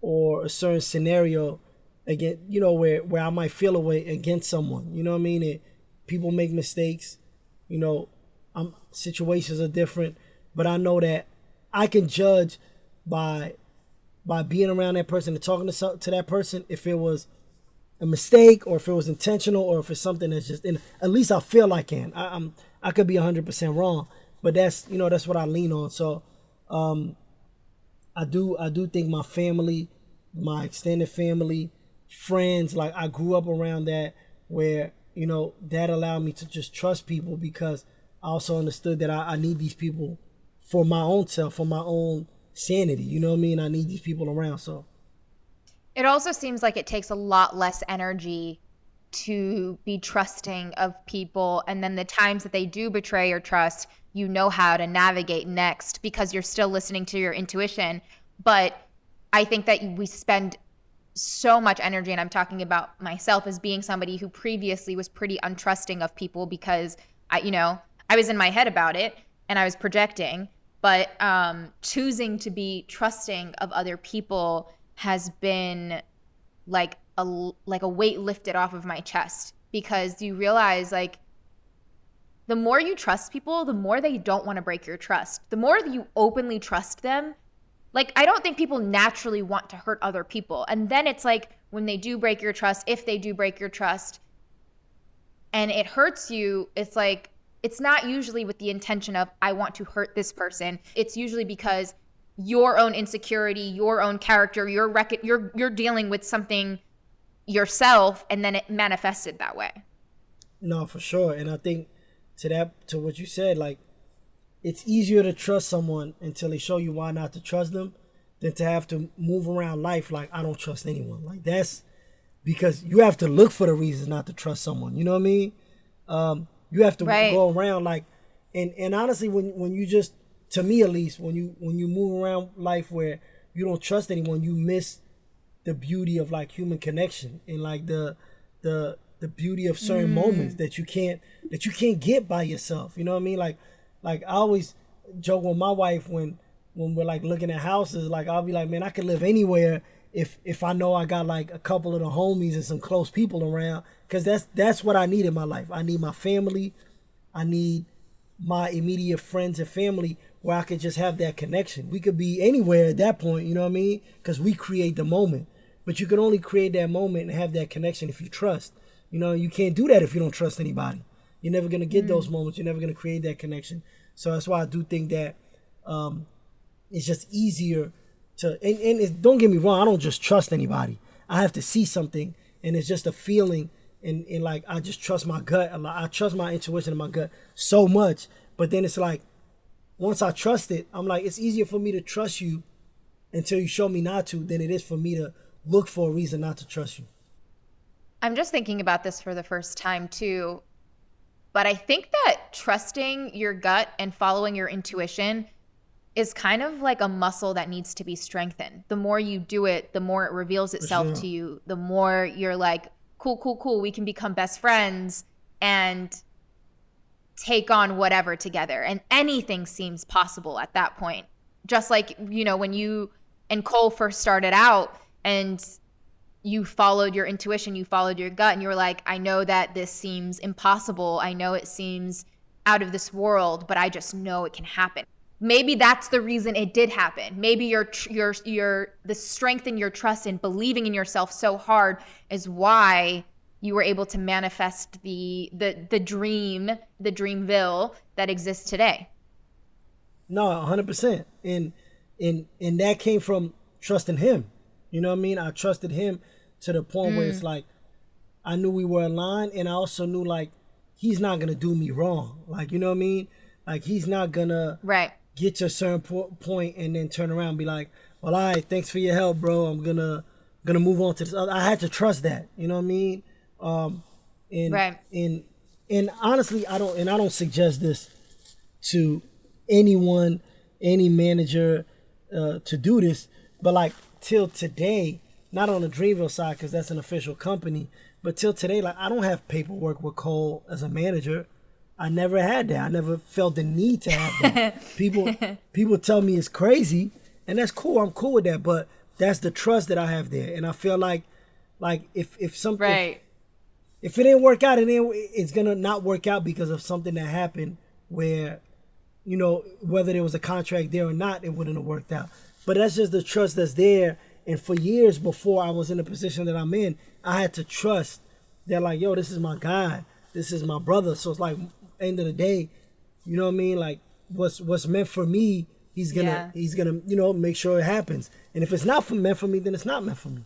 Speaker 2: or a certain scenario again, you know, where I might feel a way against someone. You know what I mean? People make mistakes. You know, situations are different, but I know that I can judge by being around that person and talking to that person if it was a mistake or if it was intentional or if it's something that's just at least I feel I can. I could be 100% wrong, but that's what I lean on. So I do think my family, my extended family, friends, like I grew up around that, where, you know, that allowed me to just trust people, because I also understood that I need these people for my own self, for my own sanity. You know what I mean? I need these people around. So
Speaker 1: it also seems like it takes a lot less energy to be trusting of people, and then the times that they do betray your trust, you know how to navigate next, because you're still listening to your intuition. But I think that we spend so much energy, and I'm talking about myself as being somebody who previously was pretty untrusting of people, because I was in my head about it and I was projecting, but choosing to be trusting of other people has been like a weight lifted off of my chest, because you realize, like, the more you trust people, the more they don't want to break your trust. The more you openly trust them, like, I don't think people naturally want to hurt other people. And then it's like, when they do break your trust, if they do break your trust and it hurts you, it's like, it's not usually with the intention of, I want to hurt this person. It's usually because your own insecurity, your own character, you're dealing with something yourself, and then it manifested that way.
Speaker 2: No, for sure. And I think to what you said, like, it's easier to trust someone until they show you why not to trust them. than to have to move around life like I don't trust anyone. Like that's because you have to look for the reasons not to trust someone. You know what I mean? You have to go around like, and honestly, when you just, to me at least, when you move around life where you don't trust anyone, you miss the beauty of like human connection and like the beauty of certain moments that you can't get by yourself. You know what I mean? Like I always joke with my wife when we're like looking at houses, like I'll be like, man, I could live anywhere if I know I got like a couple of the homies and some close people around, because that's what I need in my life. I need my family. I need my immediate friends and family where I could just have that connection. We could be anywhere at that point, you know what I mean? Because we create the moment. But you can only create that moment and have that connection if you trust. You know, you can't do that if you don't trust anybody. You're never going to get those moments. You're never going to create that connection. So that's why I do think that it's just easier to, and don't get me wrong, I don't just trust anybody. I have to see something, and it's just a feeling, and like I just trust my gut. I trust my intuition and my gut so much. But then it's like, once I trust it, I'm like, it's easier for me to trust you until you show me not to than it is for me to look for a reason not to trust you.
Speaker 1: I'm just thinking about this for the first time too. But I think that trusting your gut and following your intuition is kind of like a muscle that needs to be strengthened. The more you do it, the more it reveals itself to you. The more you're like, cool, we can become best friends and take on whatever together. And anything seems possible at that point. Just like, you know, when you and Cole first started out and you followed your intuition, you followed your gut, and you were like, I know that this seems impossible. I know it seems out of this world, but I just know it can happen. Maybe that's the reason it did happen. Maybe your the strength in your trust and believing in yourself so hard is why you were able to manifest the dream, the Dreamville that exists today.
Speaker 2: No, 100%. And that came from trusting him. You know what I mean? I trusted him to the point where it's like, I knew we were aligned, and I also knew like, he's not going to do me wrong. Like, you know what I mean? Like, he's not going to get to a certain point and then turn around and be like, well, all right, thanks for your help, bro. I'm gonna move on to this other. I had to trust that. You know what I mean? And honestly, I don't suggest this to anyone, any manager to do this, but like till today, not on the Dreamville side because that's an official company, but till today, like I don't have paperwork with Cole as a manager. I never had that. I never felt the need to have that. People tell me it's crazy, and that's cool. I'm cool with that, but that's the trust that I have there, and I feel like if something if it didn't work out, it's gonna not work out because of something that happened where, you know, whether there was a contract there or not, it wouldn't have worked out. But that's just the trust that's there. And for years before I was in the position that I'm in, I had to trust that, like, yo, this is my guy, this is my brother. So it's like, end of the day, you know what I mean? Like, what's meant for me, he's gonna you know, make sure it happens. And if it's not meant for me, then it's not meant for me.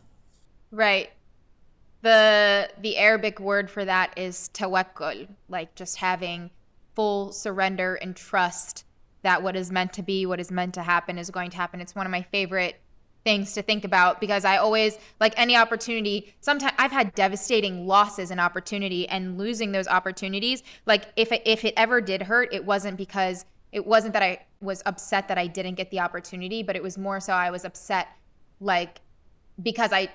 Speaker 1: Right. The Arabic word for that is tawakkul, like just having full surrender and trust that what is meant to be, what is meant to happen is going to happen. It's one of my favorite things to think about because I always, like any opportunity, sometimes I've had devastating losses in opportunity, and losing those opportunities, like if it ever did hurt, it wasn't that I was upset that I didn't get the opportunity, but it was more so I was upset like because I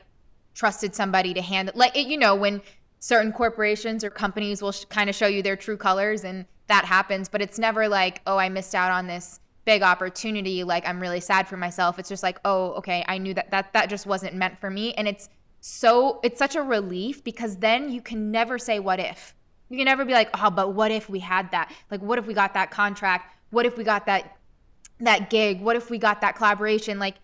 Speaker 1: trusted somebody to handle, like, you know, when certain corporations or companies will kind of show you their true colors, and that happens, but it's never like, oh, I missed out on this big opportunity, like I'm really sad for myself. It's just like, oh, okay, I knew that just wasn't meant for me. And it's such a relief because then you can never say what if. You can never be like, oh, but what if we had that? Like, what if we got that contract? What if we got that gig? What if we got that collaboration? Like,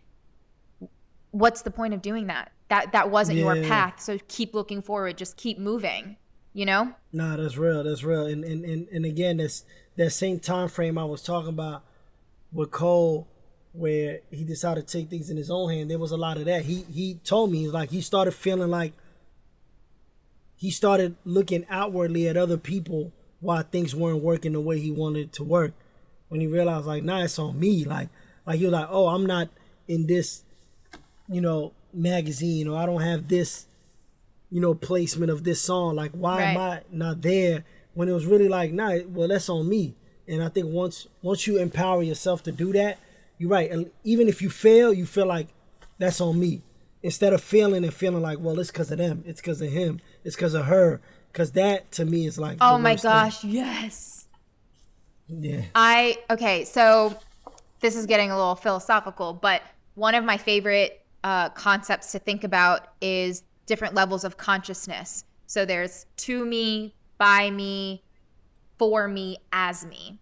Speaker 1: what's the point of doing that? That wasn't your path. So keep looking forward. Just keep moving, you know?
Speaker 2: Nah, that's real. That's real. And again, that same time frame I was talking about with Cole, where he decided to take things in his own hand, there was a lot of that. He told me, like, he started feeling like he started looking outwardly at other people why things weren't working the way he wanted it to work. When he realized, like, nah, it's on me. Like he was like, oh, I'm not in this, magazine, or I don't have this, placement of this song. Like, why am I not there? When it was really like, nah, well, that's on me. And I think once you empower yourself to do that, you're right. And even if you fail, you feel like that's on me. Instead of failing and feeling like, well, it's because of them, it's because of him, it's because of her. Because that, to me, is like,
Speaker 1: oh my gosh, yes.
Speaker 2: Yeah.
Speaker 1: Okay, so this is getting a little philosophical, but one of my favorite concepts to think about is different levels of consciousness. So there's to me, by me, for me, as me.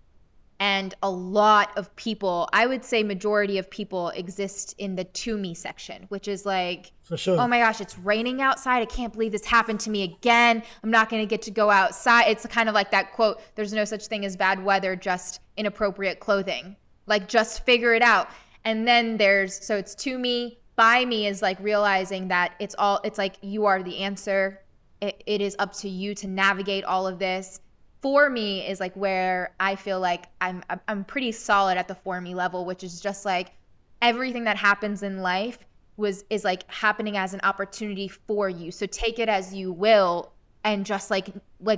Speaker 1: And a lot of people, I would say majority of people, exist in the to me section, which is like,
Speaker 2: for sure,
Speaker 1: oh my gosh, it's raining outside. I can't believe this happened to me again. I'm not going to get to go outside. It's kind of like that quote, there's no such thing as bad weather, just inappropriate clothing. Like, just figure it out. And then so it's to me, by me is like realizing that it's like you are the answer. It is up to you to navigate all of this. For me is like where I feel like I'm pretty solid at the for me level, which is just like everything that happens in life is like happening as an opportunity for you. So take it as you will and just like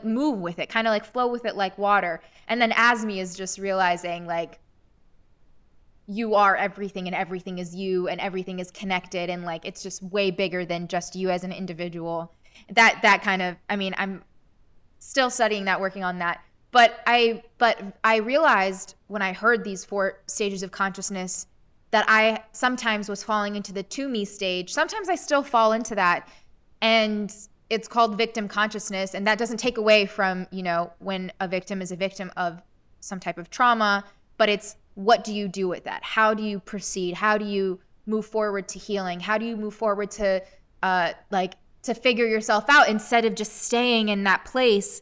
Speaker 1: move with it, kind of like flow with it like water. And then as me is just realizing like you are everything and everything is you and everything is connected, and like it's just way bigger than just you as an individual. That kind of, I mean, I'm still studying that, working on that. But I realized when I heard these 4 stages of consciousness that I sometimes was falling into the to me stage. Sometimes I still fall into that. And it's called victim consciousness. And that doesn't take away from, when a victim is a victim of some type of trauma, but it's what do you do with that? How do you proceed? How do you move forward to healing? How do you move forward to to figure yourself out instead of just staying in that place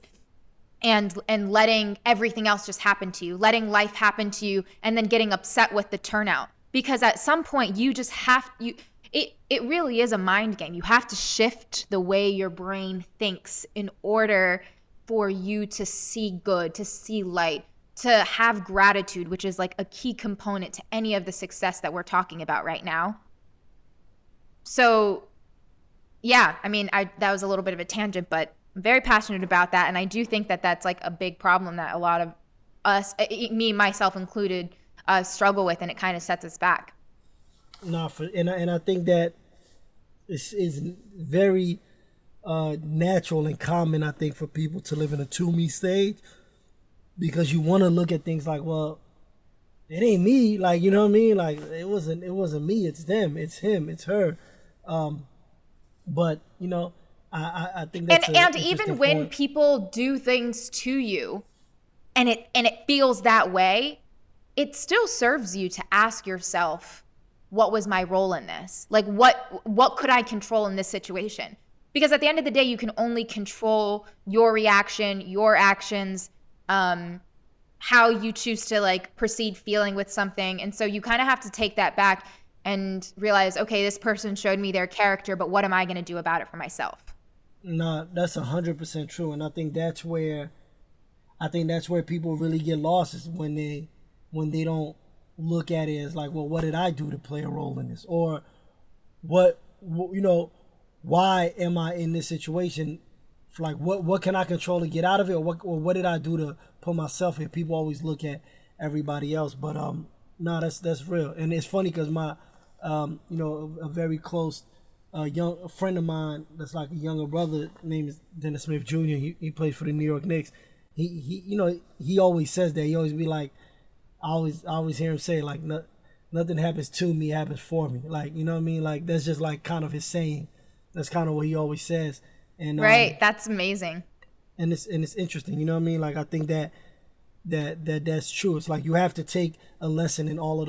Speaker 1: and letting everything else just happen to you, letting life happen to you, and then getting upset with the turnout? Because at some point you just it really is a mind game. You have to shift the way your brain thinks in order for you to see good, to see light, to have gratitude, which is like a key component to any of the success that we're talking about right now. So yeah, I mean, that was a little bit of a tangent, but I'm very passionate about that. And I do think that that's like a big problem that a lot of us, me, myself included, struggle with, and it kind of sets us back.
Speaker 2: No, and I think that is very natural and common, I think, for people to live in a to me stage, because you want to look at things like, well, it ain't me, like, you know what I mean? Like, it wasn't me, it's them, it's him, it's her. But I think that's
Speaker 1: and even when people do things to you, and it feels that way, it still serves you to ask yourself, what was my role in this? Like, what could I control in this situation? Because at the end of the day, you can only control your reaction, your actions, how you choose to like proceed feeling with something. And so you kind of have to take that back and realize, okay, this person showed me their character, but what am I going to do about it for myself?
Speaker 2: No, that's 100% true. And I think that's where people really get lost, is when they don't look at it as like, well, what did I do to play a role in this? Or why am I in this situation? Like, what can I control to get out of it? Or what did I do to put myself in? People always look at everybody else, but no, that's real. And it's funny because my a very close young friend of mine that's like a younger brother, named is Dennis Smith Jr. He plays for the New York Knicks. He always says that. He always be like, I always hear him say like, nothing happens to me, happens for me. Like, you know what I mean? Like, that's just like kind of his saying. That's kind of what he always says. And
Speaker 1: right, that's amazing.
Speaker 2: And it's interesting. You know what I mean? Like, I think that's true. It's like you have to take a lesson in all of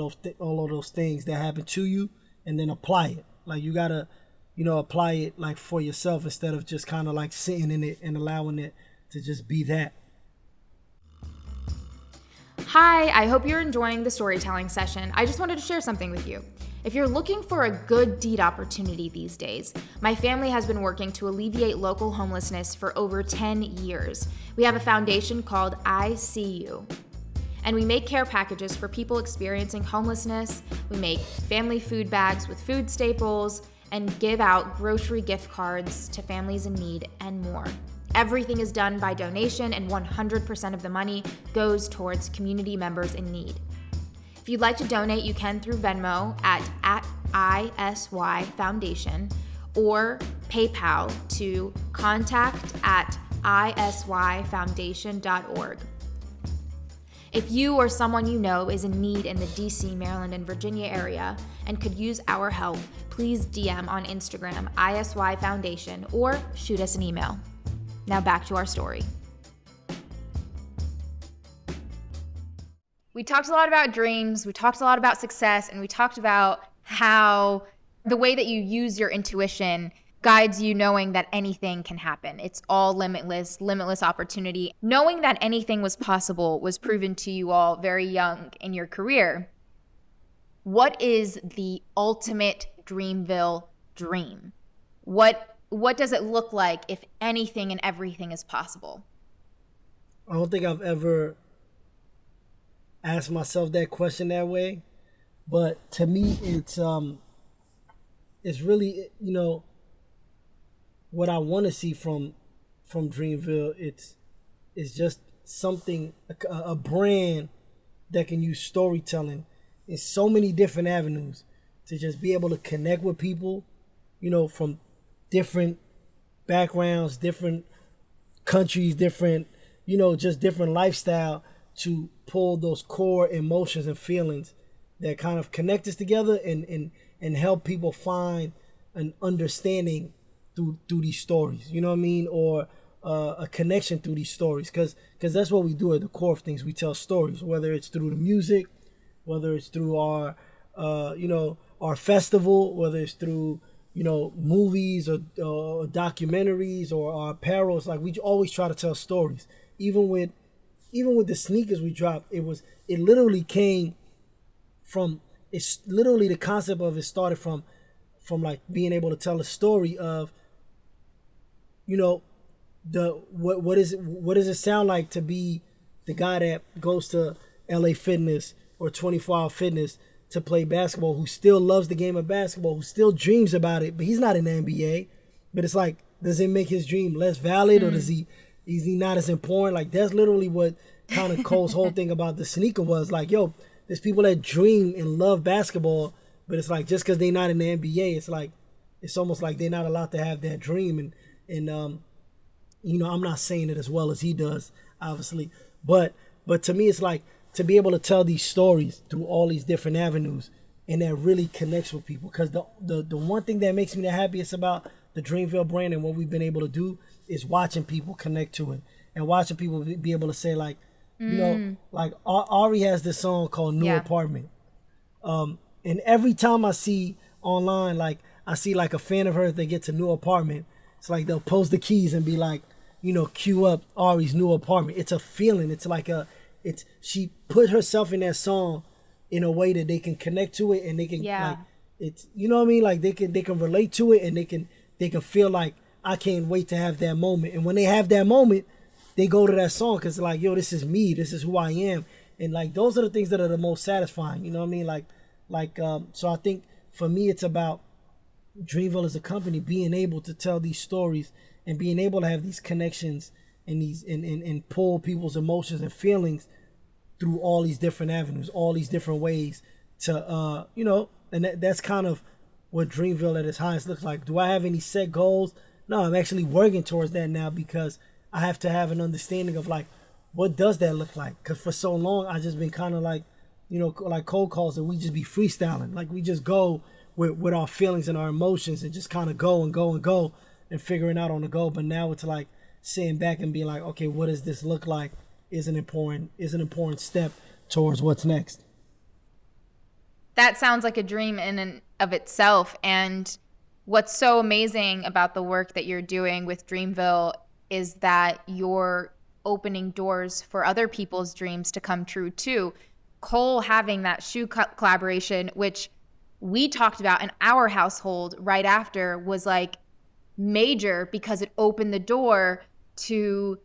Speaker 2: those things that happen to you, and then apply it. Like, you gotta, apply it like for yourself, instead of just kind of like sitting in it and allowing it to just be that.
Speaker 1: Hi, I hope you're enjoying the storytelling session. I just wanted to share something with you. If you're looking for a good deed opportunity these days, my family has been working to alleviate local homelessness for over 10 years. We have a foundation called I See You. And we make care packages for people experiencing homelessness. We make family food bags with food staples and give out grocery gift cards to families in need and more. Everything is done by donation, and 100% of the money goes towards community members in need. If you'd like to donate, you can through Venmo at ISY Foundation or PayPal to contact@isyfoundation.org. If you or someone you know is in need in the DC, Maryland, and Virginia area and could use our help, please DM on Instagram ISY Foundation or shoot us an email. Now back to our story. We talked a lot about dreams, we talked a lot about success, and we talked about how the way that you use your intuition guides you knowing that anything can happen. It's all limitless opportunity. Knowing that anything was possible was proven to you all very young in your career. What is the ultimate Dreamville dream? What does it look like if anything and everything is possible?
Speaker 2: I don't think I've ever asked myself that question that way, but to me it's really, what I want to see from Dreamville. It's just something, a brand that can use storytelling in so many different avenues to just be able to connect with people, from different backgrounds, different countries, different, just different lifestyle, to pull those core emotions and feelings that kind of connect us together and help people find an understanding through these stories, you know what I mean? Or a connection through these stories, because that's what we do at the core of things. We tell stories, whether it's through the music, whether it's through our our festival, whether it's through movies or documentaries or our apparels. Like, we always try to tell stories. Even with the sneakers we dropped, it literally came from, it's literally, the concept of it started from like being able to tell a story of what does it sound like to be the guy that goes to LA Fitness or 24-hour Fitness to play basketball, who still loves the game of basketball, who still dreams about it, but he's not in the NBA. But it's like, does it make his dream less valid, or is he not as important? Like, that's literally what kind of Cole's whole thing about the sneaker was. Like, yo, there's people that dream and love basketball, but it's like, just because they're not in the NBA, it's like, it's almost like they're not allowed to have that dream. And I'm not saying it as well as he does, obviously, but to me, it's like, to be able to tell these stories through all these different avenues, and that really connects with people. Because the one thing that makes me the happiest about the Dreamville brand and what we've been able to do is watching people connect to it, and watching people be able to say, like, like Ari has this song called New Apartment. And every time I see online, like, I see like a fan of hers that gets a new apartment, it's like they'll post the keys and be like, cue up Ari's new apartment. It's a feeling. It's like she put herself in that song in a way that they can connect to it, and they can like, it's, you know what I mean? Like, they can relate to it, and they can feel like, I can't wait to have that moment. And when they have that moment, they go to that song, because like, yo, this is me, this is who I am. And like, those are the things that are the most satisfying, you know what I mean? So I think for me, it's about Dreamville as a company being able to tell these stories and being able to have these connections and and pull people's emotions and feelings through all these different avenues, all these different ways to and that's kind of what Dreamville at its highest looks like. Do I have any set goals? No, I'm actually working towards that now, because I have to have an understanding of, like, what does that look like? Because for so long, I just been kind of like, like Cole calls it, we just be freestyling. Like, we just go with our feelings and our emotions, and just kind of go and figuring out on the go. But now it's like sitting back and being like, okay, what does this look like? Is an important step towards what's next.
Speaker 1: That sounds like a dream in and of itself. And what's so amazing about the work that you're doing with Dreamville is that you're opening doors for other people's dreams to come true too. Cole having that shoe collaboration, which we talked about in our household right after, was like major, because it opened the door to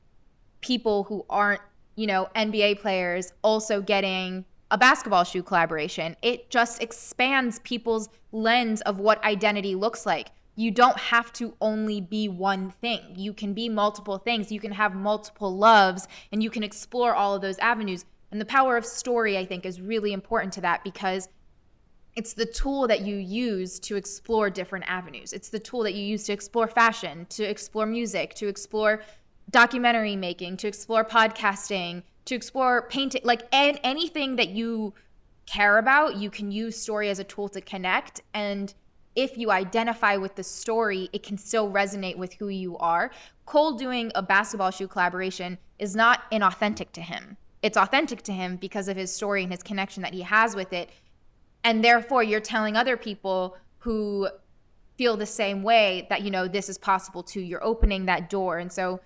Speaker 1: people who aren't, NBA players also getting a basketball shoe collaboration. It just expands people's lens of what identity looks like. You don't have to only be one thing. You can be multiple things. You can have multiple loves, and you can explore all of those avenues. And the power of story, I think, is really important to that, because it's the tool that you use to explore different avenues. It's the tool that you use to explore fashion, to explore music, to explore documentary making, to explore podcasting, to explore painting, like anything that you care about. You can use story as a tool to connect. And if you identify with the story, it can still resonate with who you are. Cole doing a basketball shoe collaboration is not inauthentic to him. It's authentic to him because of his story and his connection that he has with it. And therefore, you're telling other people who feel the same way that, this is possible too. You're opening that door. And so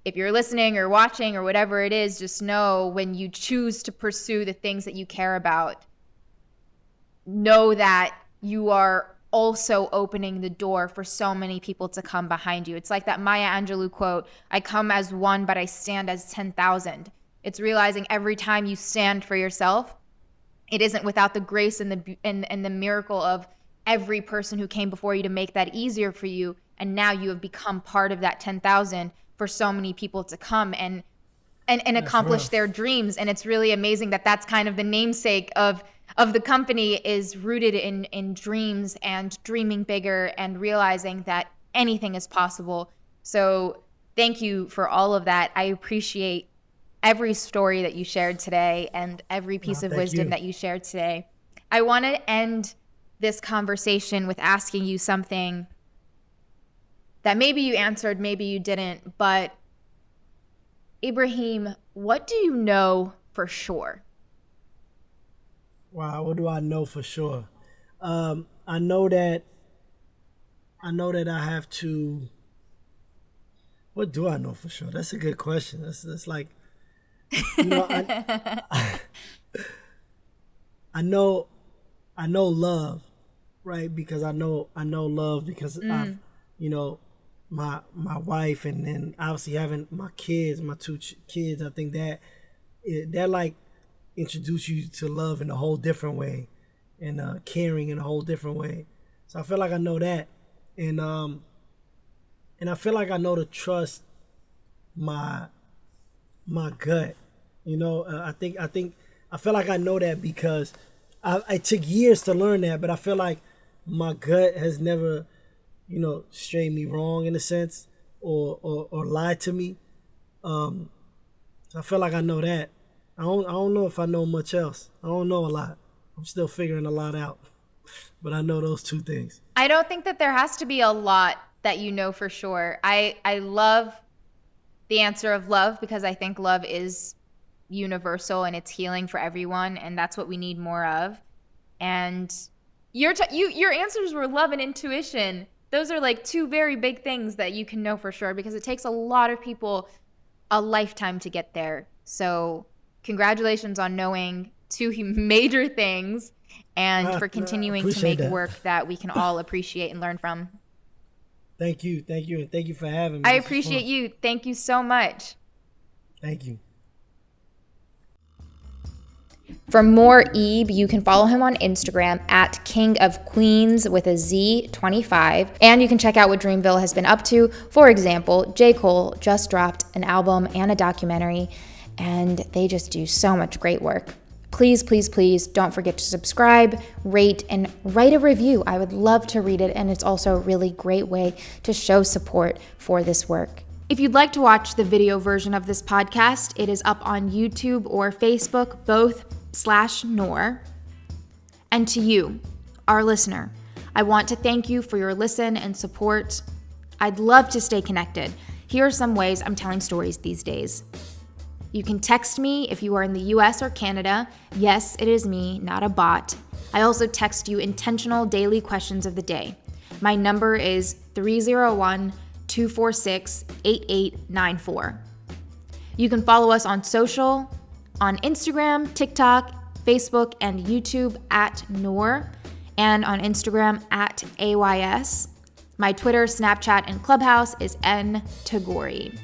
Speaker 1: if you're listening or watching or whatever it is, just know when you choose to pursue the things that you care about, know that you are also opening the door for so many people to come behind you. It's like that Maya Angelou quote, "I come as one, but I stand as 10,000. It's realizing every time you stand for yourself, it isn't without the grace and the miracle of every person who came before you to make that easier for you. And now you have become part of that 10,000 for so many people to come and accomplish their dreams." And it's really amazing that that's kind of the namesake of the company, is rooted in dreams and dreaming bigger and realizing that anything is possible. So thank you for all of that. I appreciate every story that you shared today and every piece of wisdom that you shared today. I want to end this conversation with asking you something that maybe you answered, maybe you didn't, but Ibrahim, what do you know for sure?
Speaker 2: Wow, what do I know for sure? I know that I have to. What do I know for sure? That's a good question. That's like, I know love, right? Because I know love because I've, my wife, and then obviously having my kids, my two kids. I think that like introduce you to love in a whole different way, and caring in a whole different way. So I feel like I know that, and I feel like I know to trust my gut. I feel like I know that because it took years to learn that, but I feel like my gut has never, strayed me wrong in a sense, or lied to me. So I feel like I know that. I don't know if I know much else. I don't know a lot. I'm still figuring a lot out, but I know those two things.
Speaker 1: I don't think that there has to be a lot that you know for sure. I love the answer of love, because I think love is universal and it's healing for everyone, and that's what we need more of. And your answers were love and intuition. Those are like two very big things that you can know for sure, because it takes a lot of people a lifetime to get there. So congratulations on knowing two major things, and for continuing to make work that we can all appreciate and learn from.
Speaker 2: Thank you, and thank you for having me.
Speaker 1: I appreciate you. Thank you so much.
Speaker 2: Thank you.
Speaker 1: For more Ib, you can follow him on Instagram at King of Queens with a Z 25. And you can check out what Dreamville has been up to. For example, J. Cole just dropped an album and a documentary, and they just do so much great work. Please, please, please don't forget to subscribe, rate, and write a review. I would love to read it, and it's also a really great way to show support for this work. If you'd like to watch the video version of this podcast, it is up on YouTube or Facebook, both/Noor. And to you, our listener, I want to thank you for your listen and support. I'd love to stay connected. Here are some ways I'm telling stories these days. You can text me if you are in the US or Canada. Yes, it is me, not a bot. I also text you intentional daily questions of the day. My number is 301-246-8894. You can follow us on social, on Instagram, TikTok, Facebook, and YouTube at Noor, and on Instagram at AYS. My Twitter, Snapchat, and Clubhouse is N Tagori.